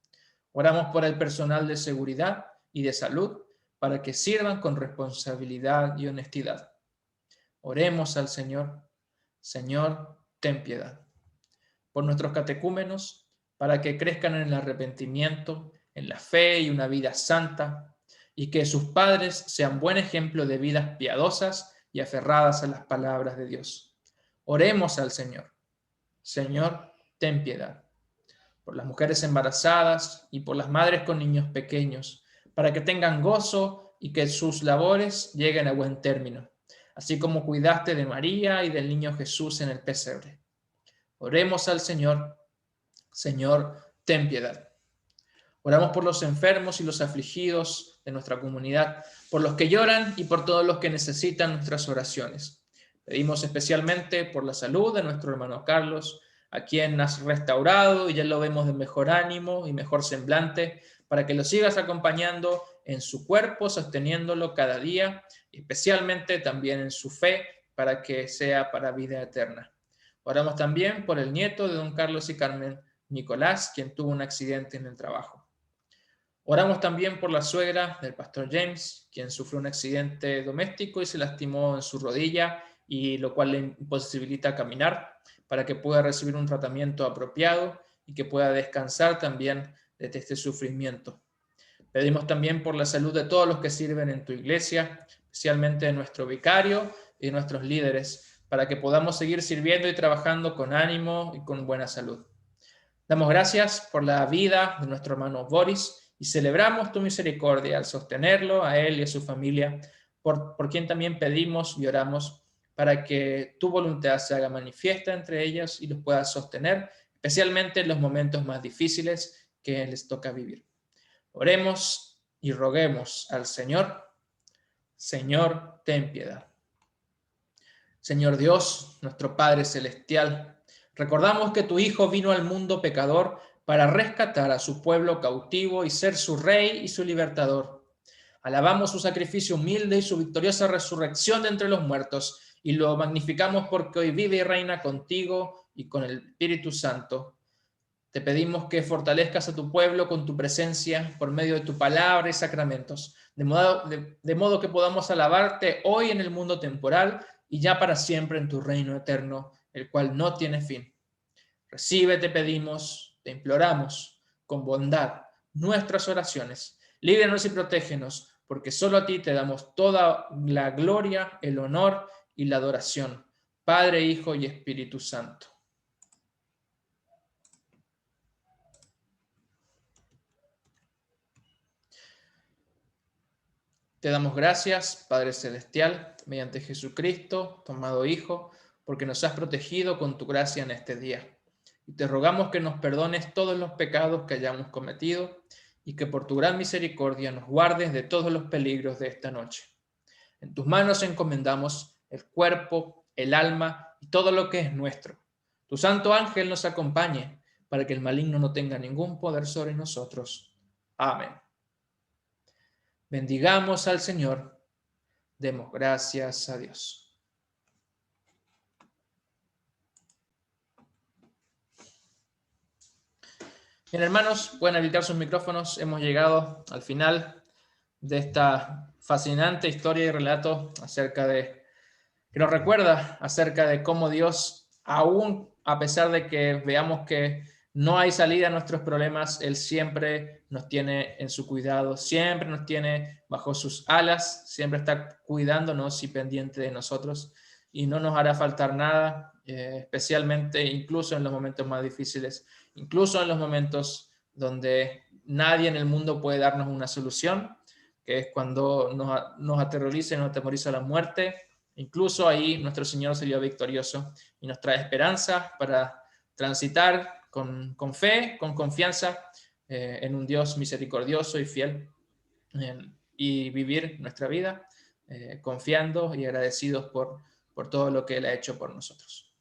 Oramos por el personal de seguridad y de salud para que sirvan con responsabilidad y honestidad. Oremos al Señor. Señor, ten piedad. Por nuestros catecúmenos, para que crezcan en el arrepentimiento, en la fe y una vida santa, y que sus padres sean buen ejemplo de vidas piadosas y aferradas a las palabras de Dios. Oremos al Señor. Señor, ten piedad. Por las mujeres embarazadas y por las madres con niños pequeños, para que tengan gozo y que sus labores lleguen a buen término, así como cuidaste de María y del niño Jesús en el pesebre. Oremos al Señor. Señor, ten piedad. Oramos por los enfermos y los afligidos de nuestra comunidad, por los que lloran y por todos los que necesitan nuestras oraciones. Pedimos especialmente por la salud de nuestro hermano Carlos, a quien has restaurado y ya lo vemos de mejor ánimo y mejor semblante, para que lo sigas acompañando en su cuerpo, sosteniéndolo cada día, especialmente también en su fe, para que sea para vida eterna. Oramos también por el nieto de don Carlos y Carmen, Nicolás, quien tuvo un accidente en el trabajo. Oramos también por la suegra del pastor James, quien sufrió un accidente doméstico y se lastimó en su rodilla, y lo cual le imposibilita caminar, para que pueda recibir un tratamiento apropiado y que pueda descansar también de este sufrimiento. Pedimos también por la salud de todos los que sirven en tu iglesia, especialmente de nuestro vicario y de nuestros líderes, para que podamos seguir sirviendo y trabajando con ánimo y con buena salud. Damos gracias por la vida de nuestro hermano Boris y celebramos tu misericordia al sostenerlo, a él y a su familia, por quien también pedimos y oramos para que tu voluntad se haga manifiesta entre ellos y los puedas sostener, especialmente en los momentos más difíciles que les toca vivir. Oremos y roguemos al Señor. Señor, ten piedad. Señor Dios, nuestro Padre Celestial, recordamos que tu Hijo vino al mundo pecador para rescatar a su pueblo cautivo y ser su Rey y su Libertador. Alabamos su sacrificio humilde y su victoriosa resurrección de entre los muertos, y lo magnificamos porque hoy vive y reina contigo y con el Espíritu Santo. Te pedimos que fortalezcas a tu pueblo con tu presencia por medio de tu palabra y sacramentos, de modo que podamos alabarte hoy en el mundo temporal y ya para siempre en tu reino eterno, el cual no tiene fin. Recibe, te pedimos, te imploramos, con bondad, nuestras oraciones. Líbranos y protégenos, porque solo a ti te damos toda la gloria, el honor y la adoración, Padre, Hijo y Espíritu Santo. Te damos gracias, Padre Celestial, mediante Jesucristo, tu amado Hijo, porque nos has protegido con tu gracia en este día. Y te rogamos que nos perdones todos los pecados que hayamos cometido y que por tu gran misericordia nos guardes de todos los peligros de esta noche. En tus manos encomendamos el cuerpo, el alma y todo lo que es nuestro. Tu santo ángel nos acompañe para que el maligno no tenga ningún poder sobre nosotros. Amén. Bendigamos al Señor. Demos gracias a Dios. Bien, hermanos, pueden habilitar sus micrófonos. Hemos llegado al final de esta fascinante historia y relato que nos recuerda acerca de cómo Dios, aún a pesar de que veamos que no hay salida a nuestros problemas, Él siempre nos tiene en su cuidado, siempre nos tiene bajo sus alas, siempre está cuidándonos y pendiente de nosotros y no nos hará faltar nada, especialmente incluso en los momentos más difíciles, incluso en los momentos donde nadie en el mundo puede darnos una solución, que es cuando nos aterroriza y nos atemoriza la muerte. Incluso ahí nuestro Señor salió victorioso y nos trae esperanza para transitar con fe, con confianza en un Dios misericordioso y fiel y vivir nuestra vida confiando y agradecidos por todo lo que Él ha hecho por nosotros.